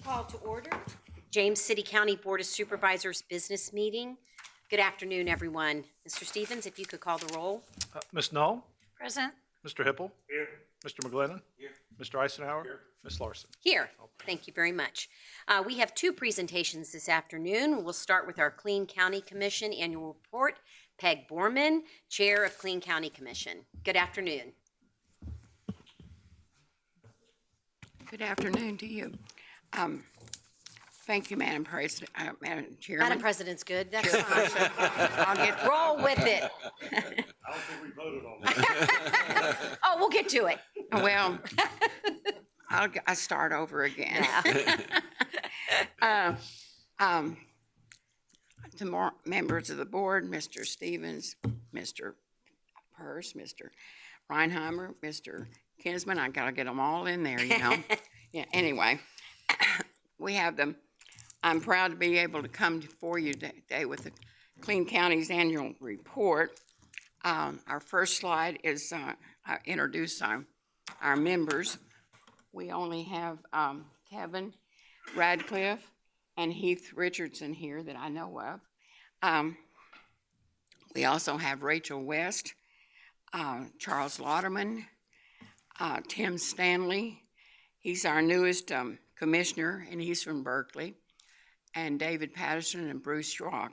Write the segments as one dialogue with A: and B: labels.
A: Call to order. James City County Board of Supervisors business meeting. Good afternoon, everyone. Mr. Stevens, if you could call the roll.
B: Ms. Knoll?
A: Present.
B: Mr. Hippel? Here. Mr. McGlennon? Here. Mr. Eisenhower? Here. Ms. Larson?
A: Here. Thank you very much. We have two presentations this afternoon. We'll start with our Clean County Commission annual report. Peg Borman, Chair of Clean County Commission. Good afternoon.
C: Good afternoon to you. Thank you, Madam President, Madam Chairman.
A: Madam President's good. That's fine. I'll roll with it.
D: I don't think we voted on that.
A: Oh, we'll get to it.
C: Well, I'll start over again. To more members of the board, Mr. Stevens, Mr. Purse, Mr. Reinheimer, Mr. Kinsman, I gotta get them all in there, you know. Yeah. Anyway, we have them. I'm proud to be able to come before you today with the Clean County's annual report. Our first slide is I introduce our members. We only have Kevin Radcliffe and Heath Richardson here that I know of. We also have Rachel West, Charles Lauderman, Tim Stanley. He's our newest commissioner, and he's from Berkeley, and David Patterson and Bruce Schrock.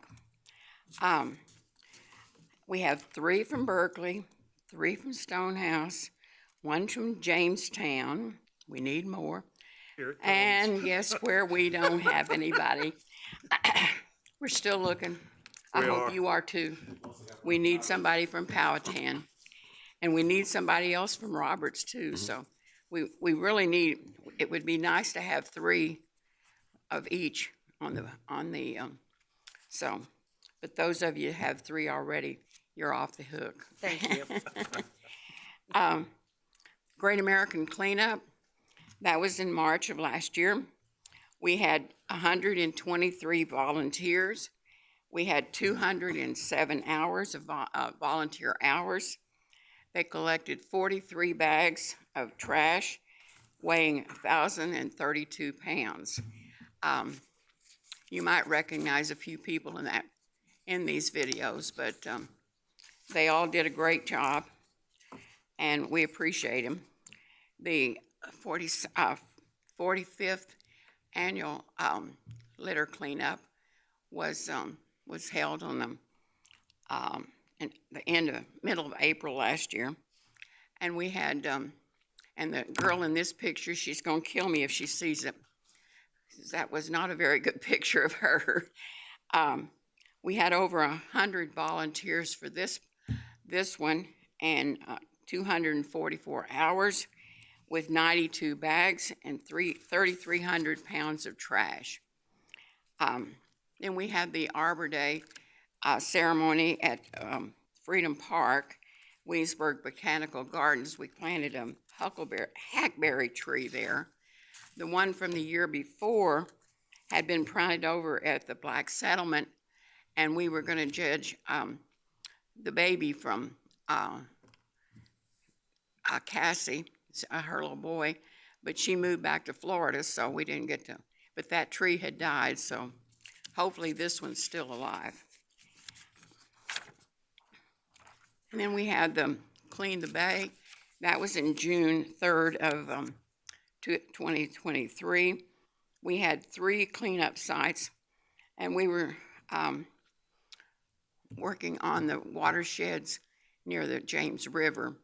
C: We have 3 from Berkeley, 3 from Stonehouse, 1 from Jamestown. We need more. And guess where we don't have anybody? We're still looking. I hope you are too. We need somebody from Powhatan, and we need somebody else from Roberts too. So we really need. It would be nice to have 3 of each on the. So, but those of you who have 3 already, you're off the hook.
A: Thank you.
C: Great American Cleanup. That was in March of last year. We had 123 volunteers. We had 207 hours of volunteer hours. They collected 43 bags of trash weighing 1,032 pounds. You might recognize a few people in these videos, but they all did a great job, and we appreciate them. The 45th annual litter cleanup was held on the middle of April last year, and we had and the girl in this picture, she's gonna kill me if she sees it. That was not a very good picture of her. We had over 100 volunteers for this one, and 244 hours with 92 bags and 3,300 pounds of trash. Then we had the Arbor Day ceremony at Freedom Park, Williamsburg Botanical Gardens. We planted a hackberry tree there. The one from the year before had been planted over at the Black Settlement, and we were going to judge the baby from Cassie, her little boy, but she moved back to Florida, so we didn't get to. But that tree had died, so hopefully this one's still alive. And then we had the Clean the Bay. That was in June 3rd of 2023. We had 3 cleanup sites, and we were working on the watersheds near the James River.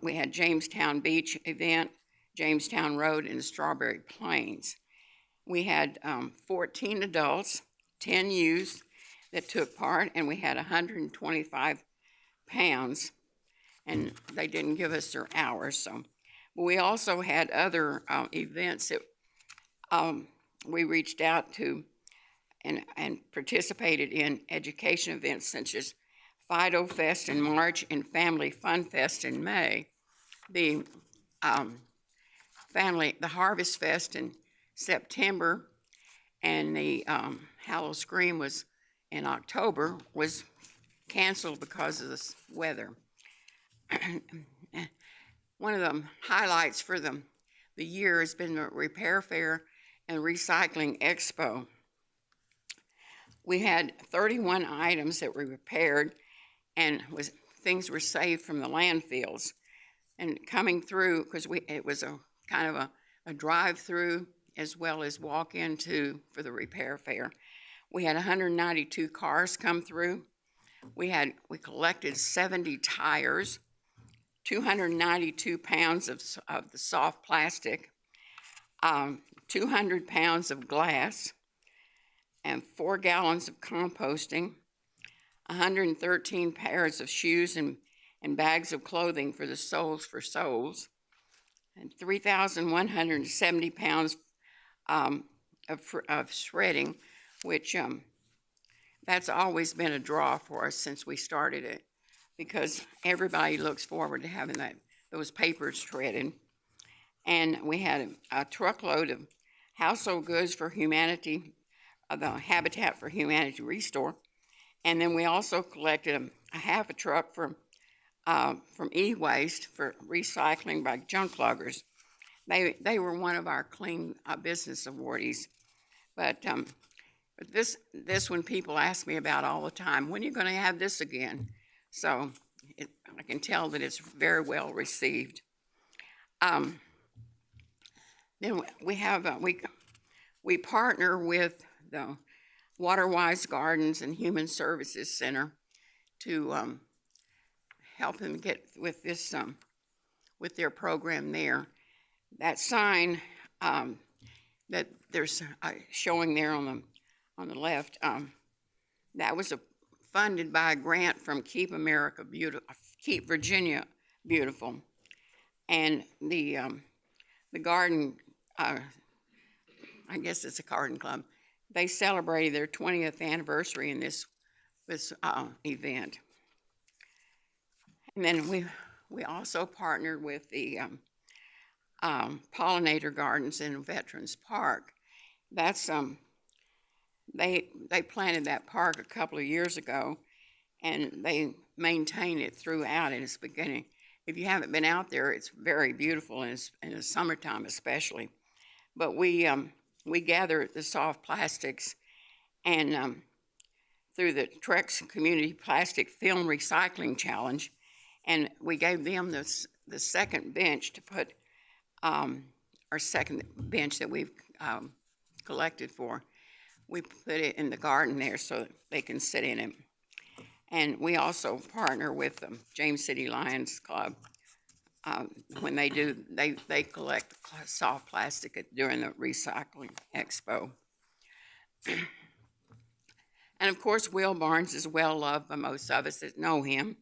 C: We had Jamestown Beach event, Jamestown Road, and Strawberry Plains. We had 14 adults, 10 youth that took part, and we had 125 pounds, and they didn't give us their hours. So, but we also had other events that we reached out to and participated in education events such as Fido Fest in March and Family Fun Fest in May. The Harvest Fest in September, and the Hallow Scream was in October, was canceled because of this weather. One of the highlights for the year has been the repair fair and Recycling Expo. We had 31 items that were repaired, and things were saved from the landfills. And coming through, because it was a kind of a drive-through as well as walk into for the repair fair. We had 192 cars come through. We collected 70 tires, 292 pounds of the soft plastic, 200 pounds of glass, and 4 gallons of composting, 113 pairs of shoes and bags of clothing for the Souls for Souls, and 3,170 pounds of shredding, which that's always been a draw for us since we started it, because everybody looks forward to having those papers shredded. And we had a truckload of household goods for humanity, the Habitat for Humanity Restore. And then we also collected a half a truck from e-waste for recycling by junk luggers. They were one of our clean business awardees. But this one people ask me about all the time. When are you going to have this again? So I can tell that it's very well received. Then we partner with the Waterwise Gardens and Human Services Center to help them get with this with their program there. That sign that there's showing there on the left, that was funded by a grant from Keep Virginia Beautiful, and the garden, I guess it's a garden club. They celebrated their 20th anniversary in this event. And then we also partnered with the pollinator gardens in Veterans Park. That's they planted that park a couple of years ago, and they maintain it throughout in its beginning. If you haven't been out there, it's very beautiful in the summertime especially. But we gather the soft plastics, and through the Trex Community Plastic Film Recycling Challenge, and we gave them the second bench to put our second bench that we've collected for. We put it in the garden there so that they can sit in it. And we also partner with the James City Lions Club. When they collect soft plastic during the Recycling Expo. And of course, Will Barnes is well loved by most of us that know him.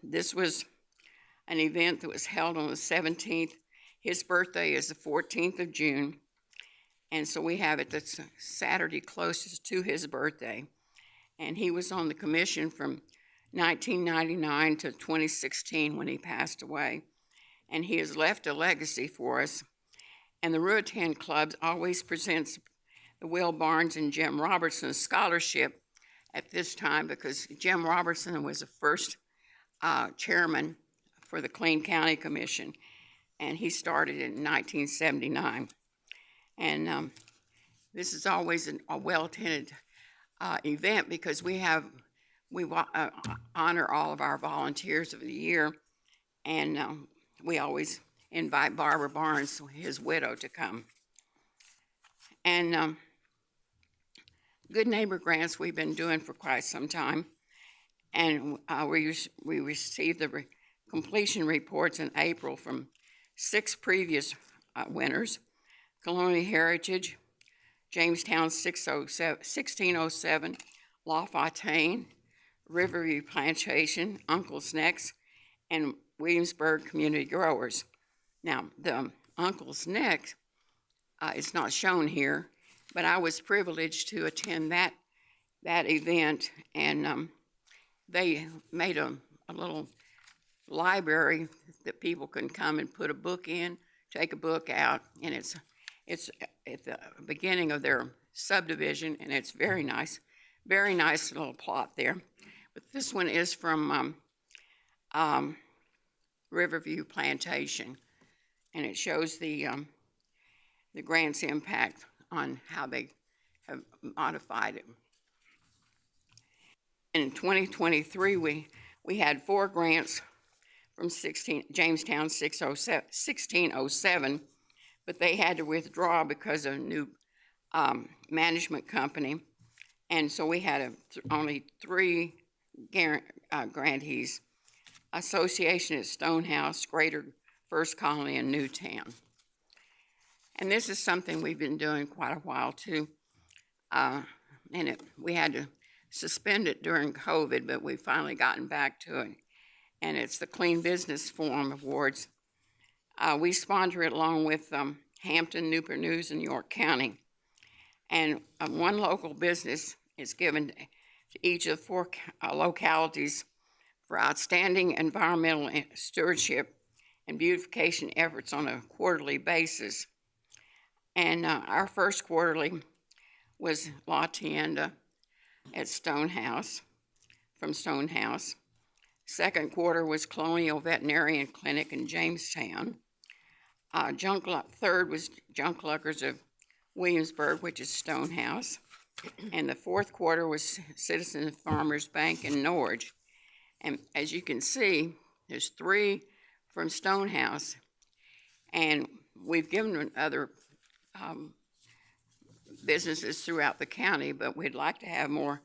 C: This was an event that was held on the 17th. His birthday is the 14th of June. And so we have it the Saturday closest to his birthday. And he was on the commission from 1999 to 2016 when he passed away. And he has left a legacy for us. And the Ruatan Club always presents the Will Barnes and Jim Robertson Scholarship at this time, because Jim Robertson was the first chairman for the Clean County Commission, and he started in 1979. And this is always a well-attended event, because we honor all of our volunteers of the year, and we always invite Barbara Barnes, his widow, to come. And Good Neighbor Grants we've been doing for quite some time, and we received the completion reports in April from 6 previous winners: Colonial Heritage, Jamestown 1607, LaFontaine, Riverview Plantation, Uncle's Necks, and Williamsburg Community Growers. Now, the Uncle's Neck is not shown here, but I was privileged to attend that event, and they made a little library that people can come and put a book in, take a book out, and it's at the beginning of their subdivision, and it's very nice little plot there. But this one is from Riverview Plantation, and it shows the the grant's impact on how they have modified it. In 2023, we had 4 grants from Jamestown 1607, but they had to withdraw because of a new management company. And so we had only 3 grantees: Association at Stonehouse, Greater First Colony, and Newtown. And this is something we've been doing quite a while too. We had to suspend it during COVID, but we've finally gotten back to it. And it's the Clean Business Forum Awards. We sponsor it along with Hampton, Newport News, and York County. And one local business is given to each of 4 localities for outstanding environmental stewardship and beautification efforts on a quarterly basis. And our first quarterly was La Tienda at Stonehouse, from Stonehouse. Second quarter was Colonial Veterinarian Clinic in Jamestown. Third was Junk Luckers of Williamsburg, which is Stonehouse. And the fourth quarter was Citizen Farmers Bank in Norwich. And as you can see, there's 3 from Stonehouse. And we've given them other businesses throughout the county, but we'd like to have more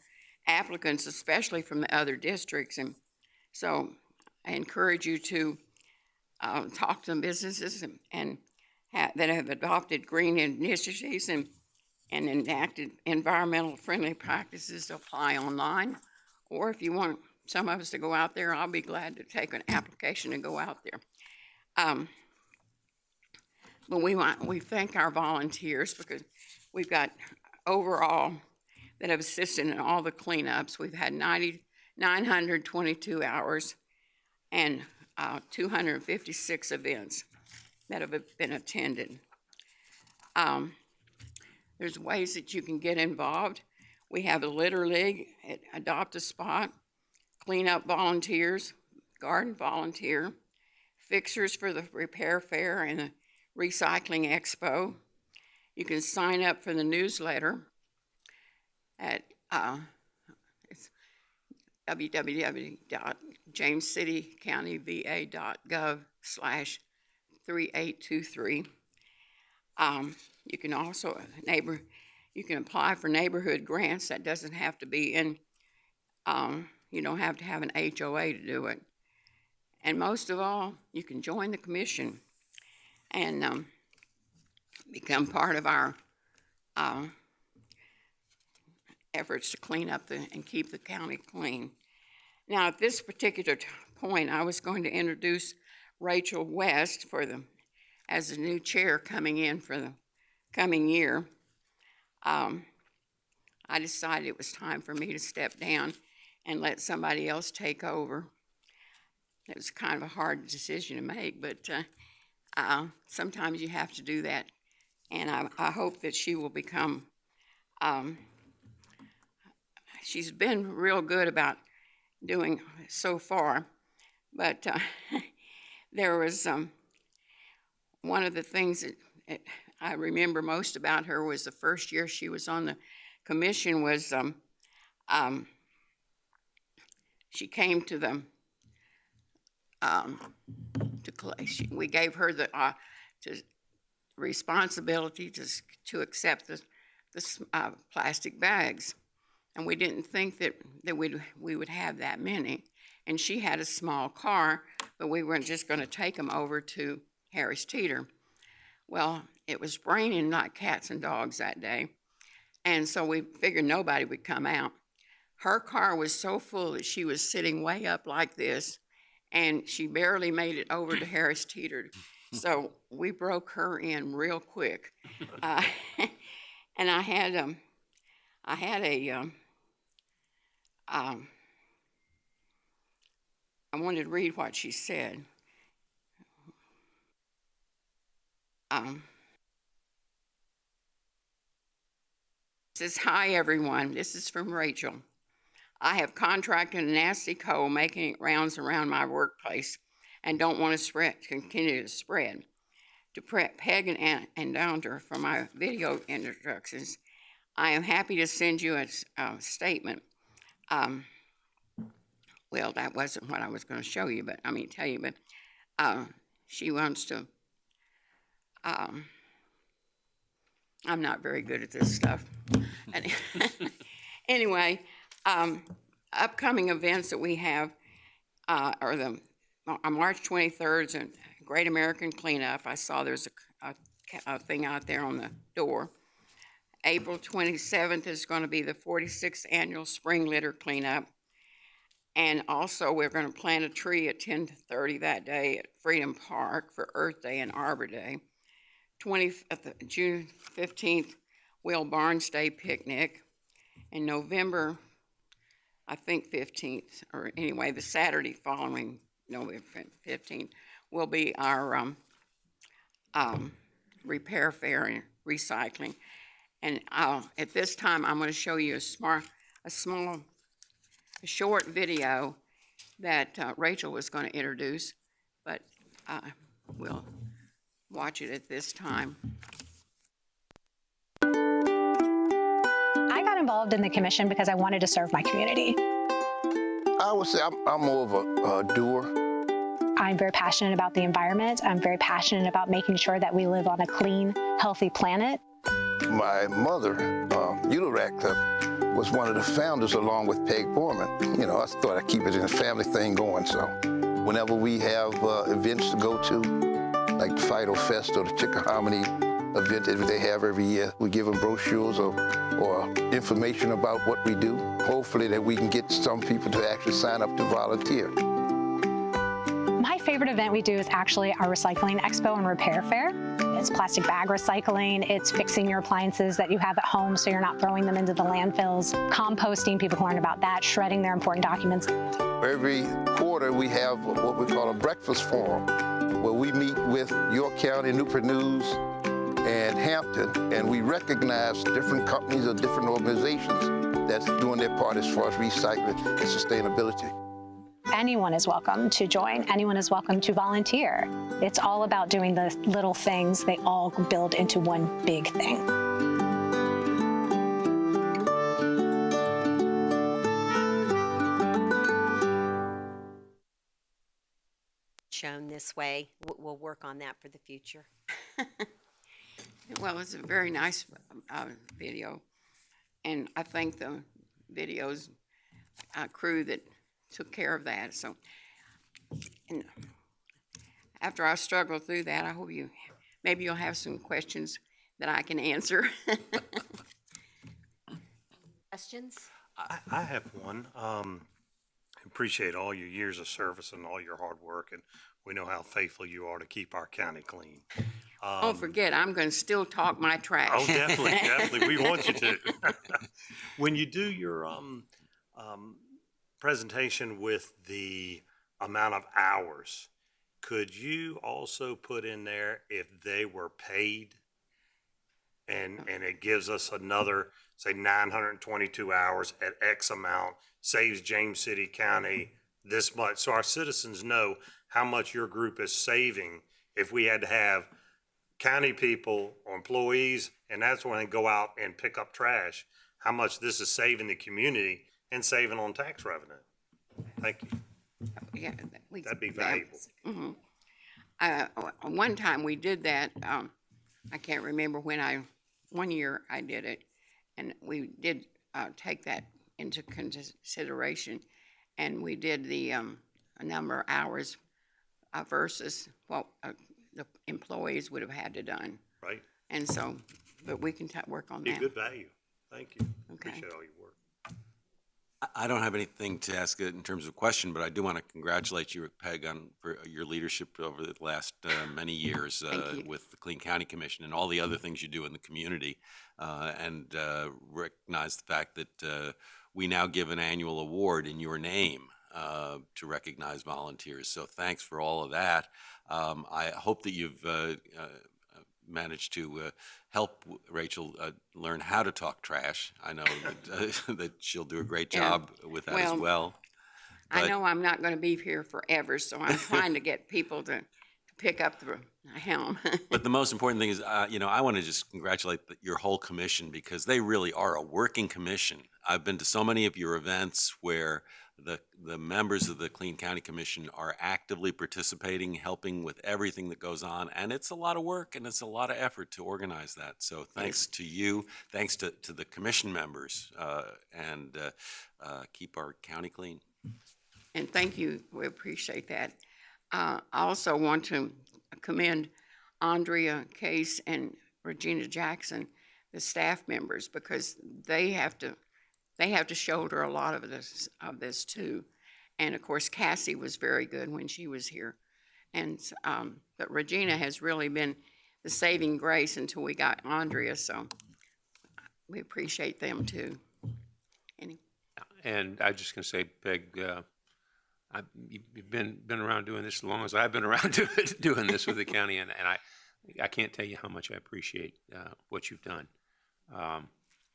C: applicants, especially from the other districts. And so I encourage you to talk to the businesses that have adopted green initiatives and enacted environmental friendly practices to apply online. Or if you want some of us to go out there, I'll be glad to take an application and go out there. But we thank our volunteers, because we've got overall that have assisted in all the cleanups. We've had 922 hours and 256 events that have been attended. There's ways that you can get involved. We have a litter league, Adopt a Spot, cleanup volunteers, garden volunteer, fixers for the repair fair and the recycling expo. You can sign up for the newsletter at it's www.jamescitycountyva.gov/3823. You can also you can apply for neighborhood grants. That doesn't have to be in, you don't have to have an HOA to do it. And most of all, you can join the commission and become part of our efforts to clean up and keep the county clean. Now, at this particular point, I was going to introduce Rachel West as the new chair coming in for the coming year. I decided it was time for me to step down and let somebody else take over. It was kind of a hard decision to make, but sometimes you have to do that. And I hope that she will become, she's been real good about doing so far, but there was one of the things that I remember most about her was the first year she was on the commission was she came to the we gave her the responsibility to accept the plastic bags, and we didn't think that we would have that many. And she had a small car, but we weren't just going to take them over to Harris Teeter. Well, it was raining like cats and dogs that day, and so we figured nobody would come out. Her car was so full that she was sitting way up like this, and she barely made it over to Harris Teeter. So we broke her in real quick. And I wanted to read what she said. It says, "Hi everyone, this is from Rachel. I have contracted a nasty cold making rounds around my workplace and don't want to continue to spread. to Peg and Downer for my video introductions. I am happy to send you a statement. Well, that wasn't what I was going to show you, but tell you, but she wants to. I'm not very good at this stuff. Anyway, upcoming events that we have are on March 23rd is a Great American Cleanup. I saw there's a thing out there on the door. April 27th is going to be the 46th Annual Spring Litter Cleanup. And also we're going to plant a tree at 10 to 30 that day at Freedom Park for Earth Day and Arbor Day. June 15th, Will Barnes Day Picnic. In November, I think 15th, or anyway, the Saturday following November 15th, will be our repair fair and recycling. And at this time, I'm going to show you a short video that Rachel was going to introduce, but we'll watch it at this time.
E: I got involved in the commission because I wanted to serve my community.
F: I would say I'm more of a doer.
E: I'm very passionate about the environment. I'm very passionate about making sure that we live on a clean, healthy planet.
F: My mother, Eula Ratcliffe, was one of the founders along with Peg Borman. You know, I thought I'd keep it in a family thing going, so whenever we have events to go to, like the Fido Fest or the Chickahominy event that they have every year, we give them brochures or information about what we do. Hopefully that we can get some people to actually sign up to volunteer.
E: My favorite event we do is actually our Recycling Expo and Repair Fair. It's plastic bag recycling, it's fixing your appliances that you have at home so you're not throwing them into the landfills, composting, people can learn about that, shredding their important documents.
F: Every quarter we have what we call a breakfast forum, where we meet with York County, Newport News, and Hampton, and we recognize different companies or different organizations that's doing their part as far as recycling and sustainability.
E: Anyone is welcome to join. Anyone is welcome to volunteer. It's all about doing the little things. They all build into one big thing.
A: Shown this way. We'll work on that for the future.
C: Well, it's a very nice video, and I thank the videos crew that took care of that. So, and after I struggle through that, I hope maybe you'll have some questions that I can answer.
A: Questions?
D: I have one. Appreciate all your years of service and all your hard work, and we know how faithful you are to keep our county clean.
C: Don't forget, I'm going to still talk my trash.
D: Oh, definitely, definitely. We want you to. When you do your presentation with the amount of hours, could you also put in there if they were paid? And it gives us another, say, 922 hours at X amount, saves James City County this much. So our citizens know how much your group is saving if we had to have county people or employees, and that's when they go out and pick up trash, how much this is saving the community and saving on tax revenue. Thank you.
C: Yeah,
D: That'd be valuable.
C: One time we did that. I can't remember when one year I did it, and we did take that into consideration, and we did the number of hours versus what the employees would have had to done.
D: Right.
C: And so, but we can work on
D: Be
C: that.
D: good value. Thank you.
C: Okay.
D: Appreciate all your work.
G: I don't have anything to ask in terms of question, but I do want to congratulate you, Peg, for your leadership over the last many years with the Clean County Commission and all the other things you do in the community, and recognize the fact that we now give an annual award in your name to recognize volunteers. So thanks for all of that. I hope that you've managed to help Rachel learn how to talk trash. I know that she'll do a great job with that as well.
C: I know I'm not going to be here forever, so I'm trying to get people to pick up I am.
G: But the most important thing is, I want to just congratulate your whole commission because they really are a working commission. I've been to so many of your events where the members of the Clean County Commission are actively participating, helping with everything that goes on, and it's a lot of work and it's a lot of effort to organize that. So thanks to you, thanks to the commission members, and keep our county clean.
C: And thank you. We appreciate that. I also want to commend Andrea Case and Regina Jackson, the staff members, because they have to shoulder a lot of this too. And of course, Cassie was very good when she was here. And but Regina has really been the saving grace until we got Andrea, so we appreciate them too.
H: And I was just gonna say, Peg, you've been around doing this as long as I've been around doing this with the county, and I can't tell you how much I appreciate what you've done.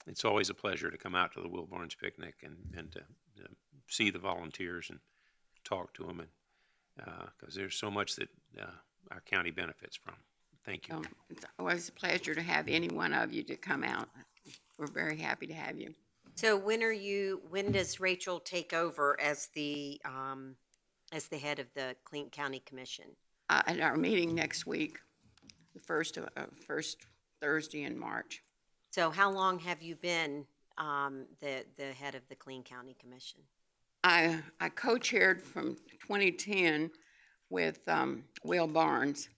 H: It's always a pleasure to come out to the Will Barnes picnic and to see the volunteers and talk to them, and because there's so much that our county benefits from. Thank you.
C: It's always a pleasure to have any one of you to come out. We're very happy to have you.
A: So when does Rachel take over as the head of the Clean County Commission?
C: At our meeting next week, the first Thursday in March.
A: So how long have you been the head of the Clean County Commission?
C: I co-chaired from 2010 with Will Barnes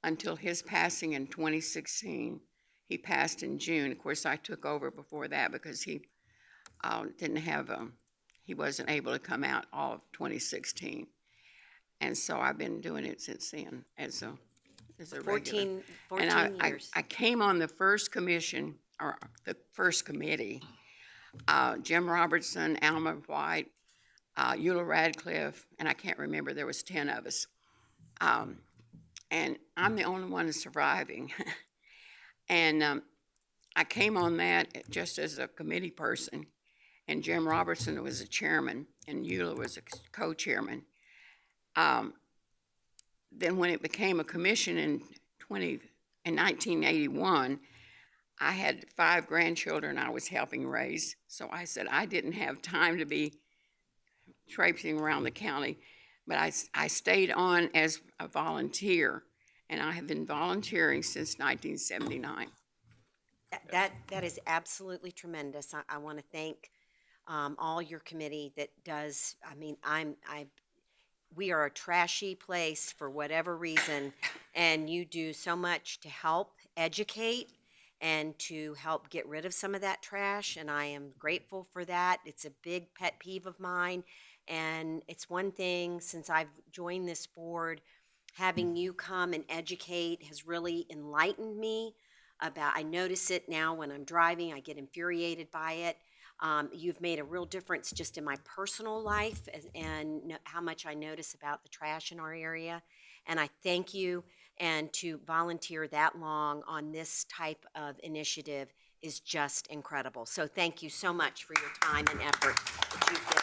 C: until his passing in 2016. He passed in June. Of course, I took over before that because he he wasn't able to come out all of 2016. And so I've been doing it since then as a regular.
A: 14 years.
C: I came on the first commission, or the first committee. Jim Robertson, Alma White, Eula Radcliffe, and I can't remember, there was 10 of us. And I'm the only one surviving. And I came on that just as a committee person, and Jim Robertson was a chairman, and Eula was a co-chairman. Then when it became a commission in 1981, I had 5 grandchildren I was helping raise, so I said I didn't have time to be traipsing around the county, but I stayed on as a volunteer, and I have been volunteering since 1979.
A: That is absolutely tremendous. I want to thank all your committee that does. I mean, we are a trashy place for whatever reason, and you do so much to help educate and to help get rid of some of that trash, and I am grateful for that. It's a big pet peeve of mine, and it's one thing since I've joined this board, having you come and educate has really enlightened me about, I notice it now when I'm driving, I get infuriated by it. You've made a real difference just in my personal life and how much I notice about the trash in our area. And I thank you, and to volunteer that long on this type of initiative is just incredible. So thank you so much for your time and effort that you've given.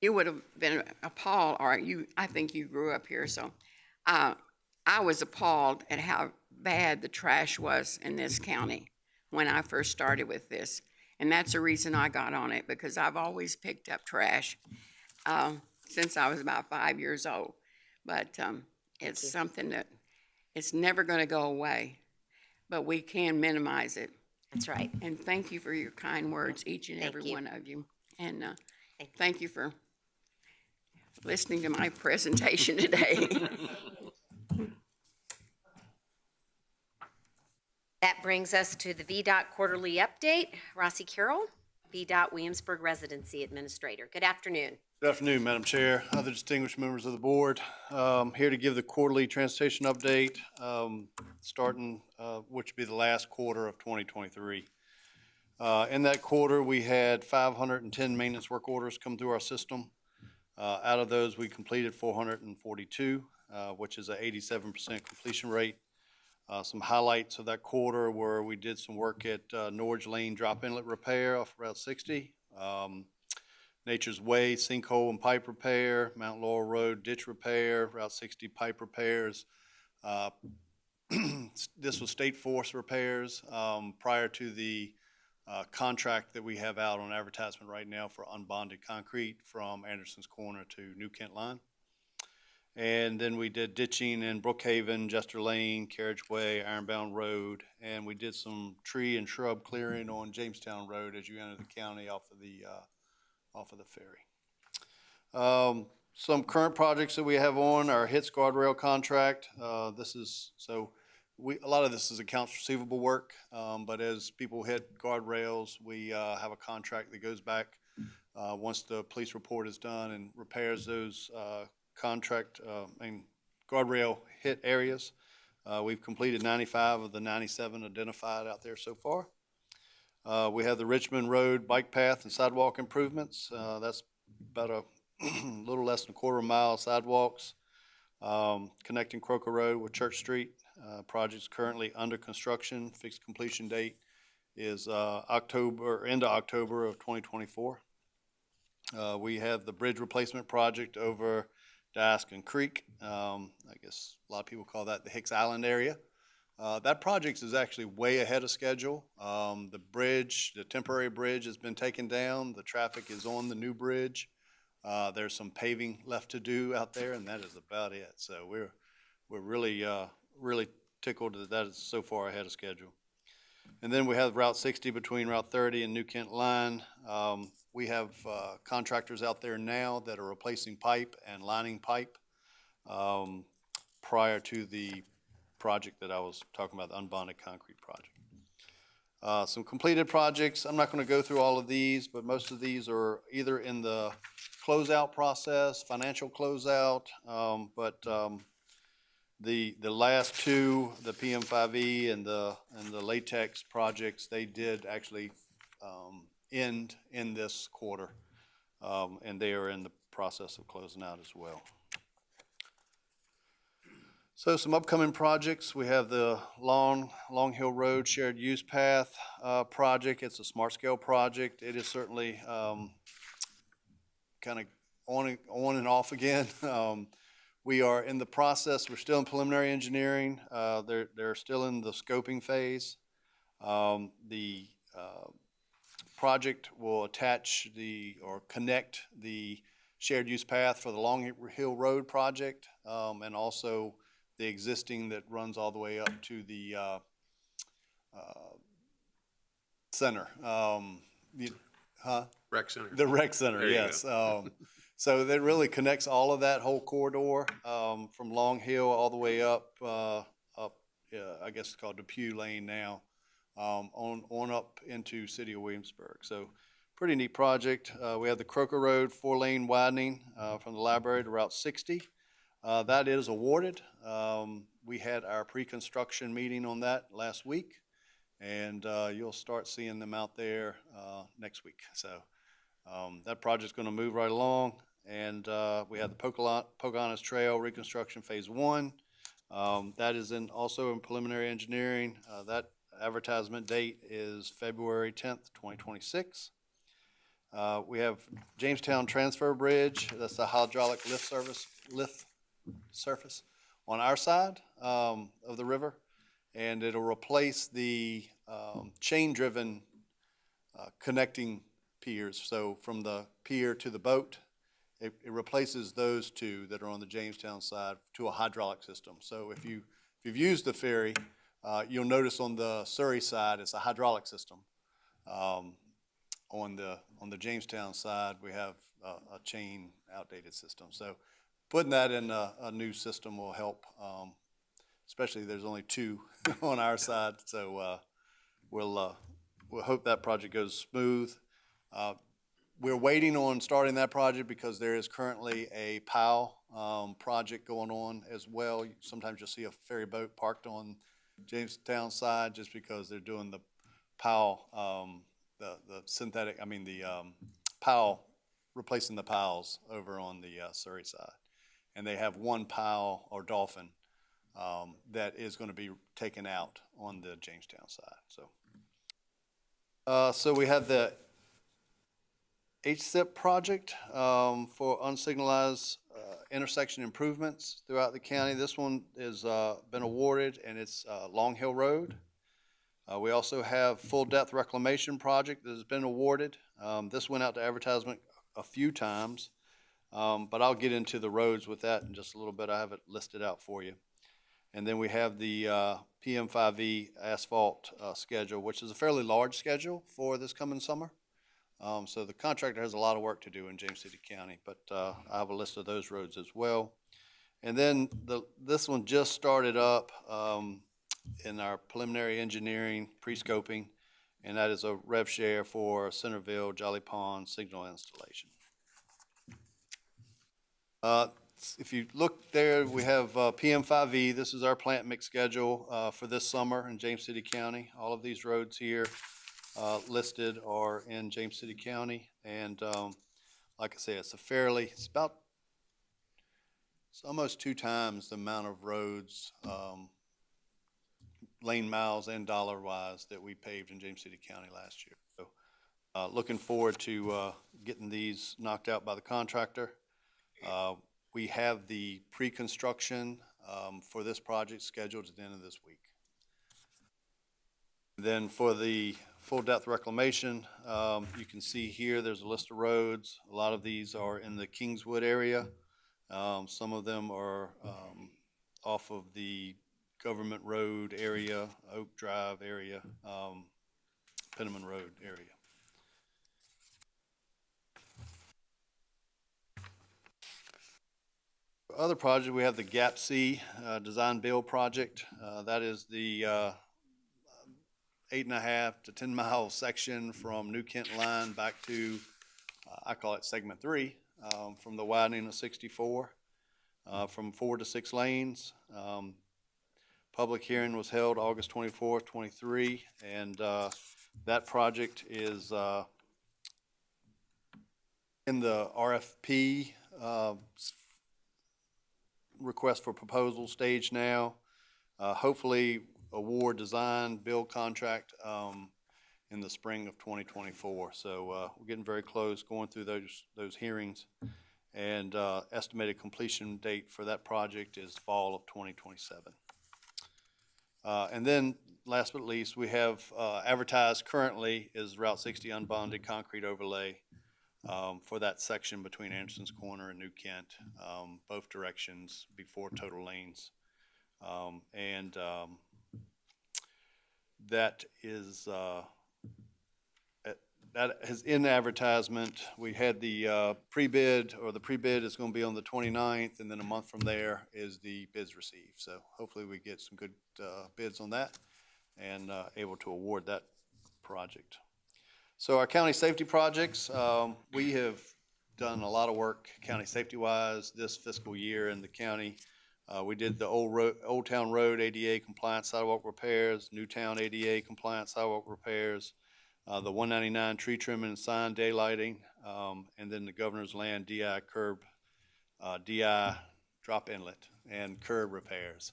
C: You would have been appalled, or I think you grew up here, so I was appalled at how bad the trash was in this county when I first started with this. And that's the reason I got on it, because I've always picked up trash since I was about 5 years old. But it's something that it's never going to go away, but we can minimize it.
A: That's right.
C: And thank you for your kind words, each and every one of you. And thank you for listening to my presentation today.
A: That brings us to the VDOT quarterly update. Rossi Carroll, VDOT Williamsburg Residency Administrator. Good afternoon.
I: Good afternoon, Madam Chair, other distinguished members of the board. Here to give the quarterly transportation update, starting which will be the last quarter of 2023. In that quarter, we had 510 maintenance work orders come through our system. Out of those, we completed 442. which is a 87% completion rate. Some highlights of that quarter were we did some work at Norge Lane Drop Inlet Repair off Route 60, Nature's Way Sinkhole and Pipe Repair, Mount Laurel Road Ditch Repair, Route 60 Pipe Repairs. This was state forest repairs prior to the contract that we have out on advertisement right now for unbonded concrete from Anderson's Corner to New Kent Line. And then we did ditching in Brookhaven, Jester Lane, Carriageway, Ironbound Road, and we did some tree and shrub clearing on Jamestown Road as you enter the county off of the ferry. Some current projects that we have on our HITS guardrail contract. A lot of this is accounts receivable work, but as people hit guardrails, we have a contract that goes back once the police report is done and repairs those guardrail hit areas. We've completed 95 of the 97 identified out there so far. We have the Richmond Road bike path and sidewalk improvements. That's about a little less than a quarter mile sidewalks connecting Croker Road with Church Street. Project's currently under construction. Fixed completion date is end of October of 2024. We have the bridge replacement project over Diaskin Creek. I guess a lot of people call that the Hicks Island area. That project is actually way ahead of schedule. The temporary bridge has been taken down. The traffic is on the new bridge. There's some paving left to do out there, and that is about it. So we're really tickled that is so far ahead of schedule. And then we have Route 60 between Route 30 and New Kent Line. We have contractors out there now that are replacing pipe and lining pipe prior to the project that I was talking about, the unbonded concrete project. Some completed projects. I'm not going to go through all of these, but most of these are either in the closeout process, financial closeout, but the last two, the PM5E and the latex projects, they did actually end in this quarter, and they are in the process of closing out as well. So some upcoming projects. We have the Long Hill Road Shared Use Path project. It's a smart scale project. It is certainly kind of on and off again. We are in the process. We're still in preliminary engineering. They're still in the scoping phase. The project will attach or connect the shared use path for the Long Hill Road project, and also the existing that runs all the way up to the center.
H: Rec center.
I: The rec center, yes. So that really connects all of that whole corridor from Long Hill all the way up, I guess it's called Depew Lane now, on up into City of Williamsburg. So pretty neat project. We have the Croker Road 4-lane widening from the library to Route 60. That is awarded. We had our pre-construction meeting on that last week, and you'll start seeing them out there next week. So that project's going to move right along. And we have the Pocahontas Trail reconstruction phase 1. That is also in preliminary engineering. That advertisement date is February 10th, 2026. We have Jamestown Transfer Bridge. That's the hydraulic lift surface on our side of the river, and it'll replace the chain-driven connecting piers. So from the pier to the boat, it replaces those two that are on the Jamestown side to a hydraulic system. So if you've used the ferry, you'll notice on the Surrey side it's a hydraulic system. On the Jamestown side, we have a chain outdated system. So putting that in a new system will help, especially there's only two on our side. So we'll hope that project goes smooth. We're waiting on starting that project because there is currently a POW project going on as well. Sometimes you'll see a ferry boat parked on Jamestown side just because they're doing the POW, POW, replacing the POWs over on the Surrey side. and they have one pile or dolphin that is going to be taken out on the Jamestown side. So we have the HSIP project for unsignalized intersection improvements throughout the county. This one has been awarded, and it's Long Hill Road. We also have full depth reclamation project that has been awarded. This went out to advertisement a few times, but I'll get into the roads with that in just a little bit. I have it listed out for you. And then we have the PM5E asphalt schedule, which is a fairly large schedule for this coming summer. So the contractor has a lot of work to do in James City County, but I have a list of those roads as well. And then this one just started up in our preliminary engineering pre-scoping, and that is a rev share for Centerville, Jolly Pond signal installation. If you look there, we have PM5E. This is our plant mix schedule for this summer in James City County. All of these roads here listed are in James City County, and like I say, it's almost 2 times the amount of roads, lane miles and dollar wise, that we paved in James City County last year. So looking forward to getting these knocked out by the contractor. We have the pre-construction for this project scheduled at the end of this week. Then for the full depth reclamation, you can see here there's a list of roads. A lot of these are in the Kingswood area. Some of them are off of the Government Road area, Oak Drive area, Penniman Road area. For other projects, we have the Gap C design build project. That is the 8.5 to 10 mile section from New Kent line back to, I call it segment 3, from the widening of 64, from 4 to 6 lanes. Public hearing was held August 24th, 23, and that project is in the RFP request for proposal stage now. Hopefully award design build contract in the spring of 2024. So we're getting very close, going through those hearings, and estimated completion date for that project is fall of 2027. And then last but not least, we have advertised currently is Route 60 unbonded concrete overlay for that section between Anderson's Corner and New Kent, both directions before total lanes. That is in advertisement. We had the pre-bid, or the pre-bid is going to be on the 29th, and then a month from there is the bids received. So hopefully we get some good bids on that and able to award that project. So our county safety projects, we have done a lot of work county safety-wise this fiscal year in the county. We did the Old Town Road ADA compliant sidewalk repairs, Newtown ADA compliant sidewalk repairs, the 199 tree trimming and sign daylighting, and then the Governor's Land DI curb, DI drop inlet and curb repairs.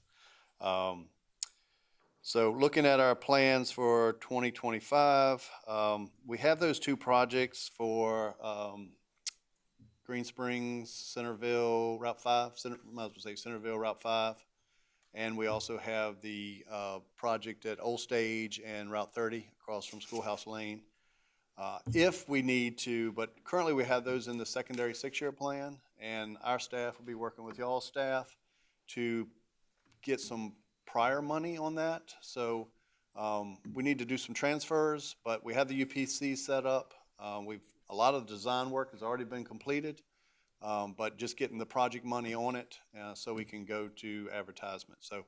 I: So looking at our plans for 2025, we have those 2 projects for Green Springs, Centerville, Route 5, might as well say Centerville, Route 5. And we also have the project at Old Stage and Route 30 across from Schoolhouse Lane. If we need to, but currently we have those in the secondary 6-year plan, and our staff will be working with y'all's staff to get some prior money on that. So we need to do some transfers, but we have the UPC set up. A lot of the design work has already been completed, but just getting the project money on it so we can go to advertisement. So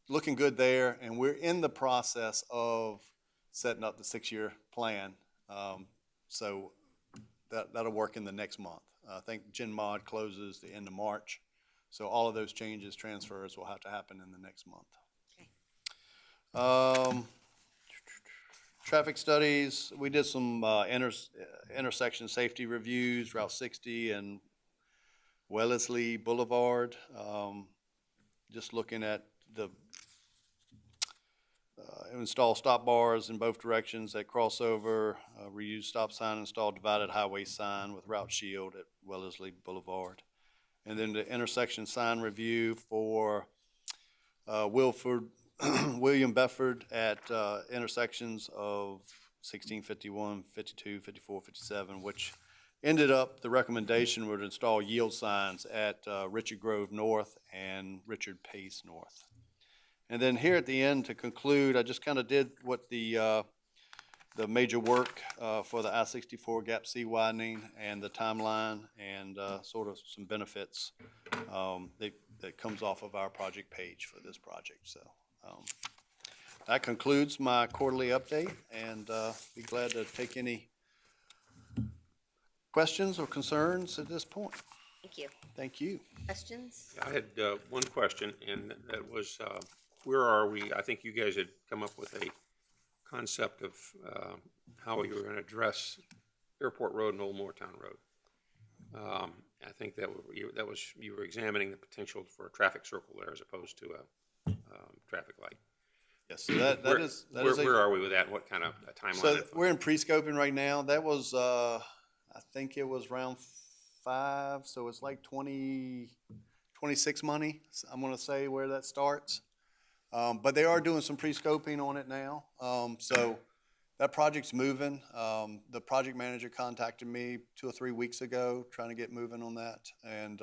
I: looking good there, and we're in the process of setting up the 6-year plan. So that'll work in the next month. I think Gen Mod closes the end of March. So all of those changes, transfers will have to happen in the next month. Okay. Traffic studies, we did some intersection safety reviews, Route 60 and Wellesley Boulevard, just looking at the install stop bars in both directions at crossover, reuse stop sign, install divided highway sign with route shield at Wellesley Boulevard. And then the intersection sign review for William Bedford at intersections of 1651, 52, 54, 57, which ended up, the recommendation would install yield signs at Richard Grove North and Richard Pace North. And then here at the end to conclude, I just kind of did what the major work for the I-64 Gap C widening and the timeline and sort of some benefits that comes off of our project page for this project. So that concludes my quarterly update, and be glad to take any questions or concerns at this point.
A: Thank you.
I: Thank you.
A: Questions?
H: I had one question, and that was, where are we? I think you guys had come up with a concept of how you were going to address Airport Road and Old Moortown Road. I think that you were examining the potential for a traffic circle there as opposed to a traffic light.
I: Yes, so that is
H: where are we with that? What kind of a timeline?
I: So we're in pre-scoping right now. That was, I think it was round 5, so it's like 26 money, I'm gonna say, where that starts. But they are doing some pre-scoping on it now. So that project's moving. The project manager contacted me 2 or 3 weeks ago trying to get moving on that. And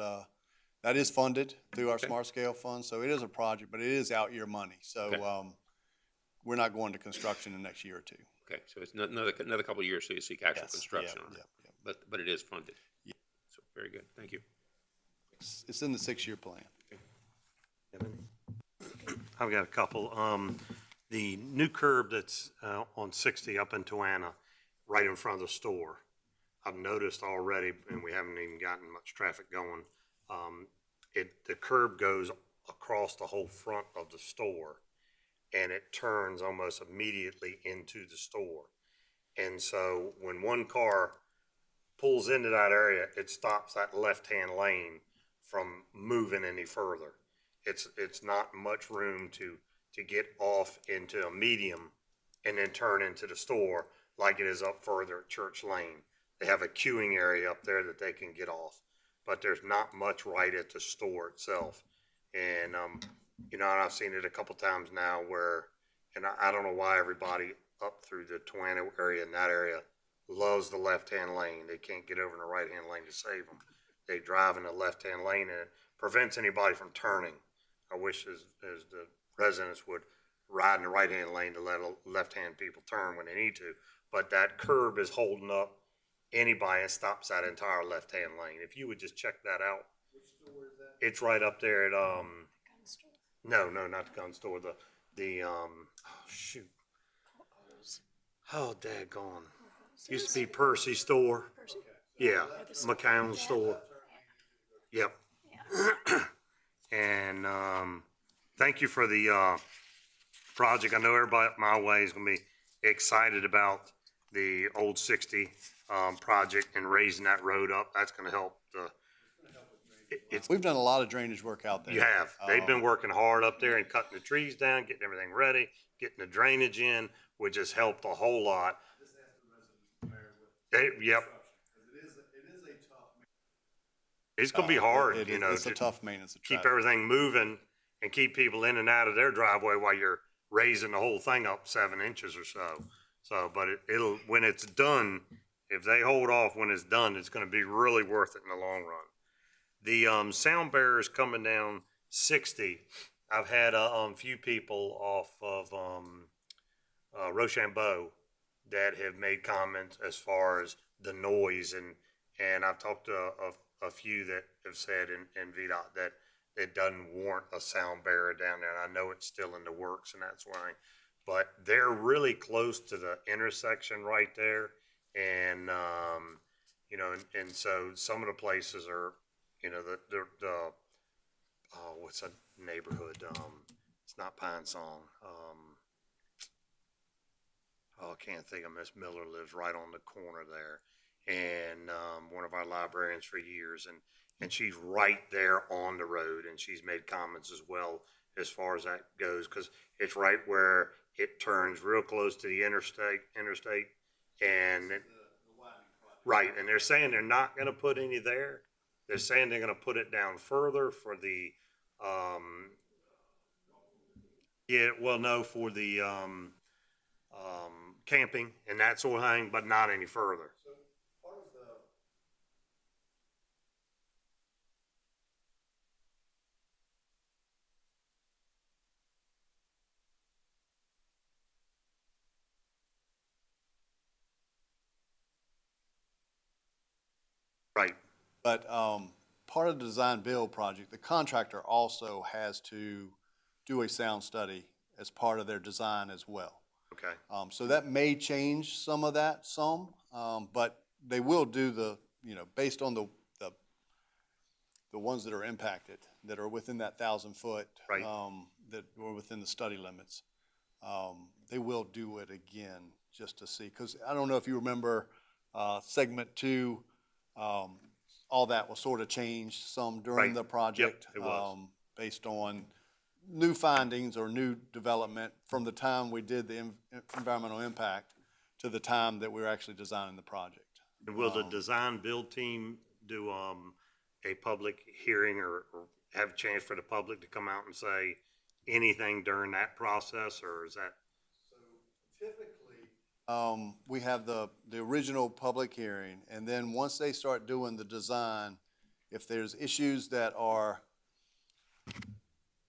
I: that is funded through our Smart Scale Fund. So it is a project, but it is out year money. So we're not going to construction in the next year or 2.
H: Okay, so it's another couple of years so you seek actual construction on it. But it is funded.
I: Yeah.
H: So very good. Thank you.
I: It's in the 6-year plan.
D: I've got a couple. The new curb that's on 60 up in Toanna, right in front of the store, I've noticed already, and we haven't even gotten much traffic going, the curb goes across the whole front of the store, and it turns almost immediately into the store. And so when one car pulls into that area, it stops that left-hand lane from moving any further. It's not much room to get off into a medium and then turn into the store like it is up further at Church Lane. They have a queuing area up there that they can get off, but there's not much right at the store itself. And, you know, and I've seen it a couple times now where, and I don't know why everybody up through the Toanna area and that area loves the left-hand lane. They can't get over in the right-hand lane to save them. They drive in the left-hand lane and it prevents anybody from turning. I wish as the residents would ride in the right-hand lane to let left-hand people turn when they need to. But that curb is holding up anybody that stops that entire left-hand lane. If you would just check that out. Which store is that? It's right up there at, gun store? No, not the gun store. Oh, shoot. Oh, daggone. Used to be Percy's store. Percy? Yeah, McCown's store. Yep. And thank you for the project. I know everybody up my way is going to be excited about the old 60 project and raising that road up. That's going to help.
I: We've done a lot of drainage work out there.
D: You have. They've been working hard up there and cutting the trees down, getting everything ready, getting the drainage in, which has helped a whole lot. Yep. It's going to be hard,
I: It's a tough maintenance.
D: Keep everything moving and keep people in and out of their driveway while you're raising the whole thing up 7 inches or so. But it'll, when it's done, if they hold off when it's done, it's going to be really worth it in the long run. The sound barriers coming down 60, I've had a few people off of Rochambeau that have made comments as far as the noise, and I've talked to a few that have said in VDOT that it doesn't warrant a sound barrier down there. And I know it's still in the works and that's why, but they're really close to the intersection right there. And, you know, and so some of the places are, you know, what's that neighborhood? It's not Pine Song. I can't think of. Miss Miller lives right on the corner there. And one of our librarians for years, and she's right there on the road, and she's made comments as well as far as that goes, because it's right where it turns real close to the interstate, and right, and they're saying they're not gonna put any there. They're saying they're gonna put it down further for the, yeah, well, no, for the, camping and that sort of thing, but not any further. Right,
I: But part of the design build project, the contractor also has to do a sound study as part of their design as well.
D: okay,
I: So that may change some of that, but they will do based on the ones that are impacted, that are within that 1,000-foot,
D: Right.
I: that were within the study limits. They will do it again just to see, because I don't know if you remember segment 2, all that was sort of changed some during
D: Right.
I: the project.
D: Yep, it was.
I: Based on new findings or new development from the time we did the environmental impact to the time that we were actually designing the project.
D: and will the design build team do, a public hearing or have a chance for the public to come out and say anything during that process, or is that?
I: Typically, we have the original public hearing, and then once they start doing the design, if there's issues that are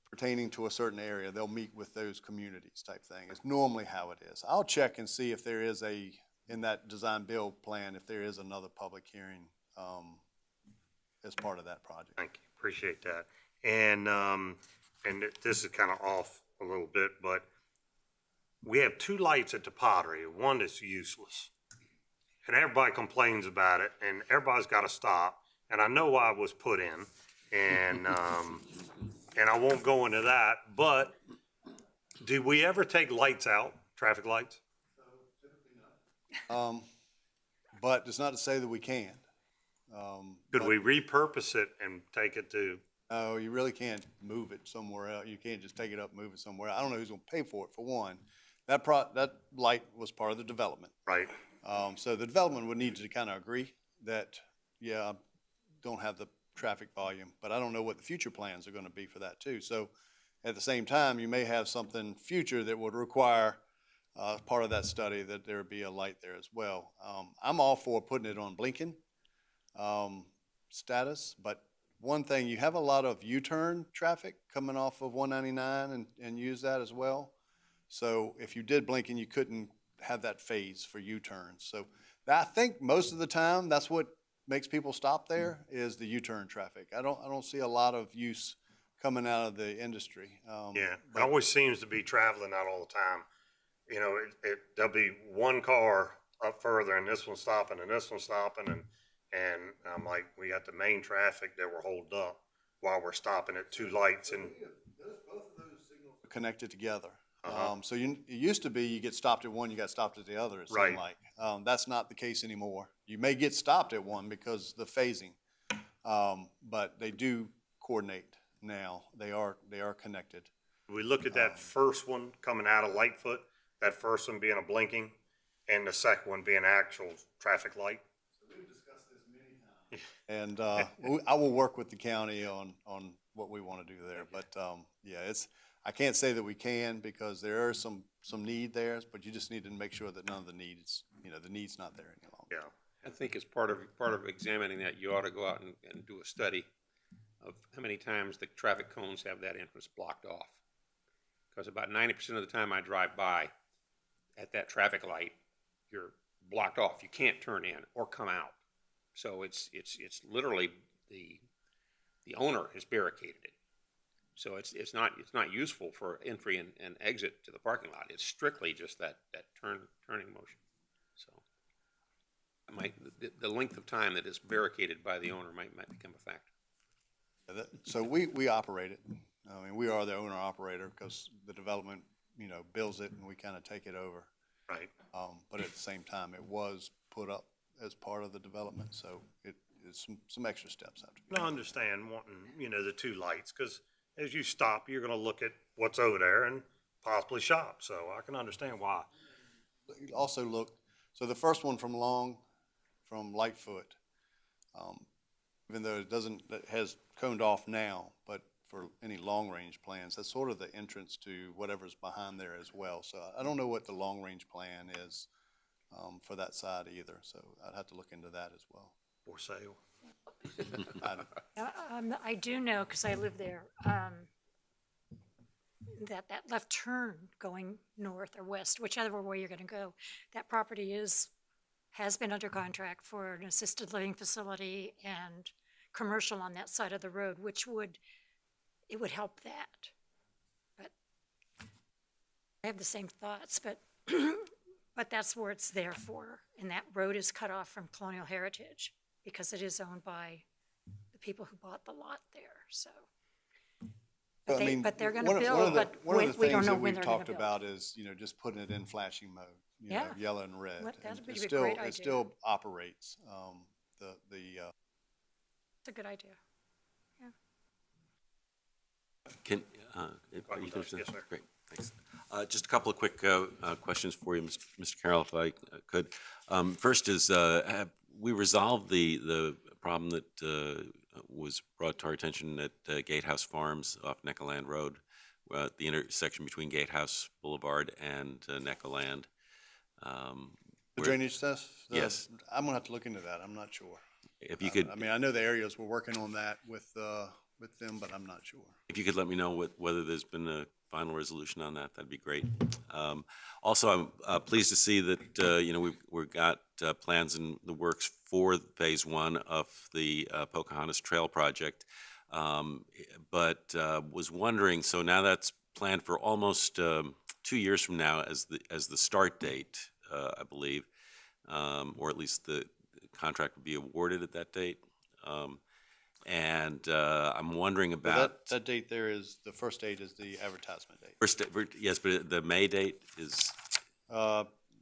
I: pertaining to a certain area, they'll meet with those communities type thing. It's normally how it is. I'll check and see if there is in that design build plan, if there is another public hearing as part of that project.
D: Thank you, appreciate that. And this is kind of off a little bit, but we have 2 lights at the Pottery, one that's useless. And everybody complains about it, and everybody's got to stop, and I know why it was put in, and, and I won't go into that, but do we ever take lights out, traffic lights?
I: But it's not to say that we can.
D: Could we repurpose it and take it to,
I: Oh, you really can't move it somewhere else. You can't just take it up and move it somewhere. I don't know who's gonna pay for it, for one. That light was part of the development.
D: right?
I: So the development would need to kind of agree that, yeah, I don't have the traffic volume, but I don't know what the future plans are gonna be for that too. So at the same time, you may have something future that would require, part of that study, that there would be a light there as well. I'm all for putting it on blinking, status, but one thing, you have a lot of U-turn traffic coming off of 199 and use that as well. So if you did blinking, you couldn't have that phase for U-turns. So I think most of the time, that's what makes people stop there, is the U-turn traffic. I don't see a lot of use coming out of the industry.
D: Yeah, it always seems to be traveling out all the time. You know, there'll be one car up further and this one's stopping and this one's stopping, and I'm like, we got the main traffic that we're holding up while we're stopping at 2 lights, and
I: Both of those signals are connected together. So it used to be you get stopped at one, you got stopped at the other, it
D: Right.
I: seemed like. That's not the case anymore. You may get stopped at one because the phasing, but they do coordinate now. They are connected.
D: we look at that first one coming out of Lightfoot, that first one being a blinking, and the second one being actual traffic light.
I: We've discussed this many times. And I will work with the county on what we want to do there. But yeah, I can't say that we can, because there is some need there, but you just need to make sure that none of the needs, the need's not there any longer.
D: Yeah,
H: I think as part of examining that, you ought to go out and do a study of how many times the traffic cones have that entrance blocked off. Because about 90% of the time I drive by at that traffic light, you're blocked off. You can't turn in or come out. So it's literally the owner has barricaded it. So it's not useful for entry and exit to the parking lot. It's strictly just that turning motion. So the length of time that is barricaded by the owner might become a factor.
I: So we operate it. I mean, we are the owner operator, because the development, builds it and we kind of take it over.
D: right.
I: But at the same time, it was put up as part of the development, so some extra steps have to be.
D: I understand wanting, the two lights, because as you stop, you're gonna look at what's over there and possibly shop, so I can understand why.
I: Also look, so the first one from Lightfoot, even though it has coned off now, but for any long-range plans, that's sort of the entrance to whatever's behind there as well. So I don't know what the long-range plan is for that side either, so I'd have to look into that as well.
D: For sale.
J: I do know, because I live there, that left turn going north or west, whichever way you're going to go, that property has been under contract for an assisted living facility and commercial on that side of the road, it would help that. But I have the same thoughts, but but that's where it's there for. And that road is cut off from Colonial Heritage because it is owned by the people who bought the lot there, so.
I: But I mean,
J: But they're gonna
I: one of
J: build,
I: the-
J: but
I: one of the
J: we don't
I: things
J: know
I: that
J: when
I: we've
J: they're gonna
I: talked
J: build.
I: about is, just putting it in flashing mode,
J: Yeah.
I: yellow and red.
J: That
I: and
J: would be
I: it
J: a
I: still-
J: great idea.
I: It still operates,
J: It's a good idea.
G: Can, are you finished?
D: Yes, sir.
G: Great, thanks. Just a couple of quick questions for you, Mr. Carroll, if I could. First is, have we resolved the problem that was brought to our attention at Gatehouse Farms off Neckoland Road, the intersection between Gatehouse Boulevard and Neckoland?
I: The drainage stuff?
G: Yes.
I: I'm gonna have to look into that. I'm not sure.
G: If you could,
I: I mean, I know the areas we're working on that with them, but I'm not sure.
G: if you could let me know whether there's been a final resolution on that, that'd be great. Also, I'm pleased to see that, we've got plans in the works for phase one of the Pocahontas Trail project. But was wondering, so now that's planned for almost 2 years from now as the start date, I believe, or at least the contract would be awarded at that date. And I'm wondering
I: But
G: about.
I: that date there is, the first date is the advertisement date.
G: Yes, but the May date is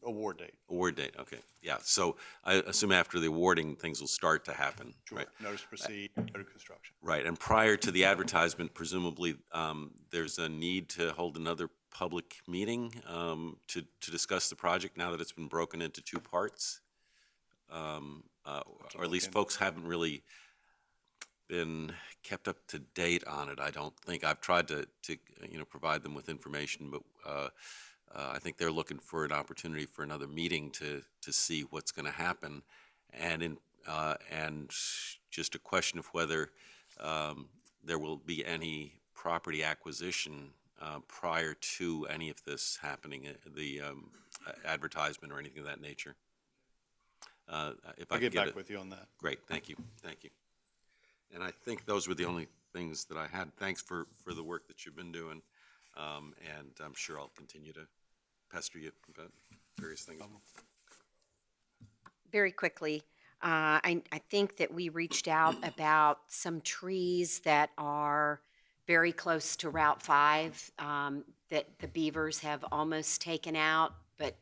I: Award date.
G: award date, okay, yeah. So I assume after the awarding, things will start to happen,
I: Sure.
G: right?
I: Notice to proceed, go to construction.
G: Right, and prior to the advertisement, presumably, there's a need to hold another public meeting to discuss the project now that it's been broken into two parts? Or at least folks haven't really been kept up to date on it, I don't think. I've tried to provide them with information, but I think they're looking for an opportunity for another meeting to see what's going to happen, and just a question of whether there will be any property acquisition prior to any of this happening, the advertisement or anything of that nature. If I
I: I'll
G: could
I: get back with you on that.
G: Great, thank you. And I think those were the only things that I had. Thanks for the work that you've been doing, and I'm sure I'll continue to pester you about various things.
A: Very quickly, I think that we reached out about some trees that are very close to Route 5 that the beavers have almost taken out, but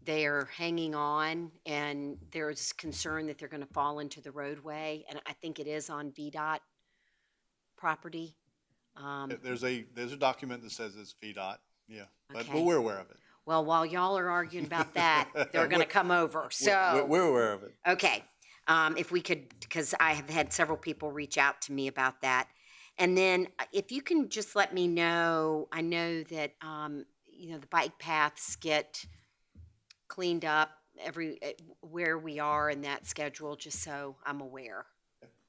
A: they are hanging on, and there's concern that they're going to fall into the roadway, and I think it is on VDOT property.
I: There's a document that says it's VDOT, yeah, but
A: Okay.
I: we're aware of it.
A: Well, while y'all are arguing about that, they're going to come over, so.
I: We're aware of it.
A: Okay, if we could, because I have had several people reach out to me about that. And then if you can just let me know, I know that, the bike paths get cleaned up where we are in that schedule, just so I'm aware.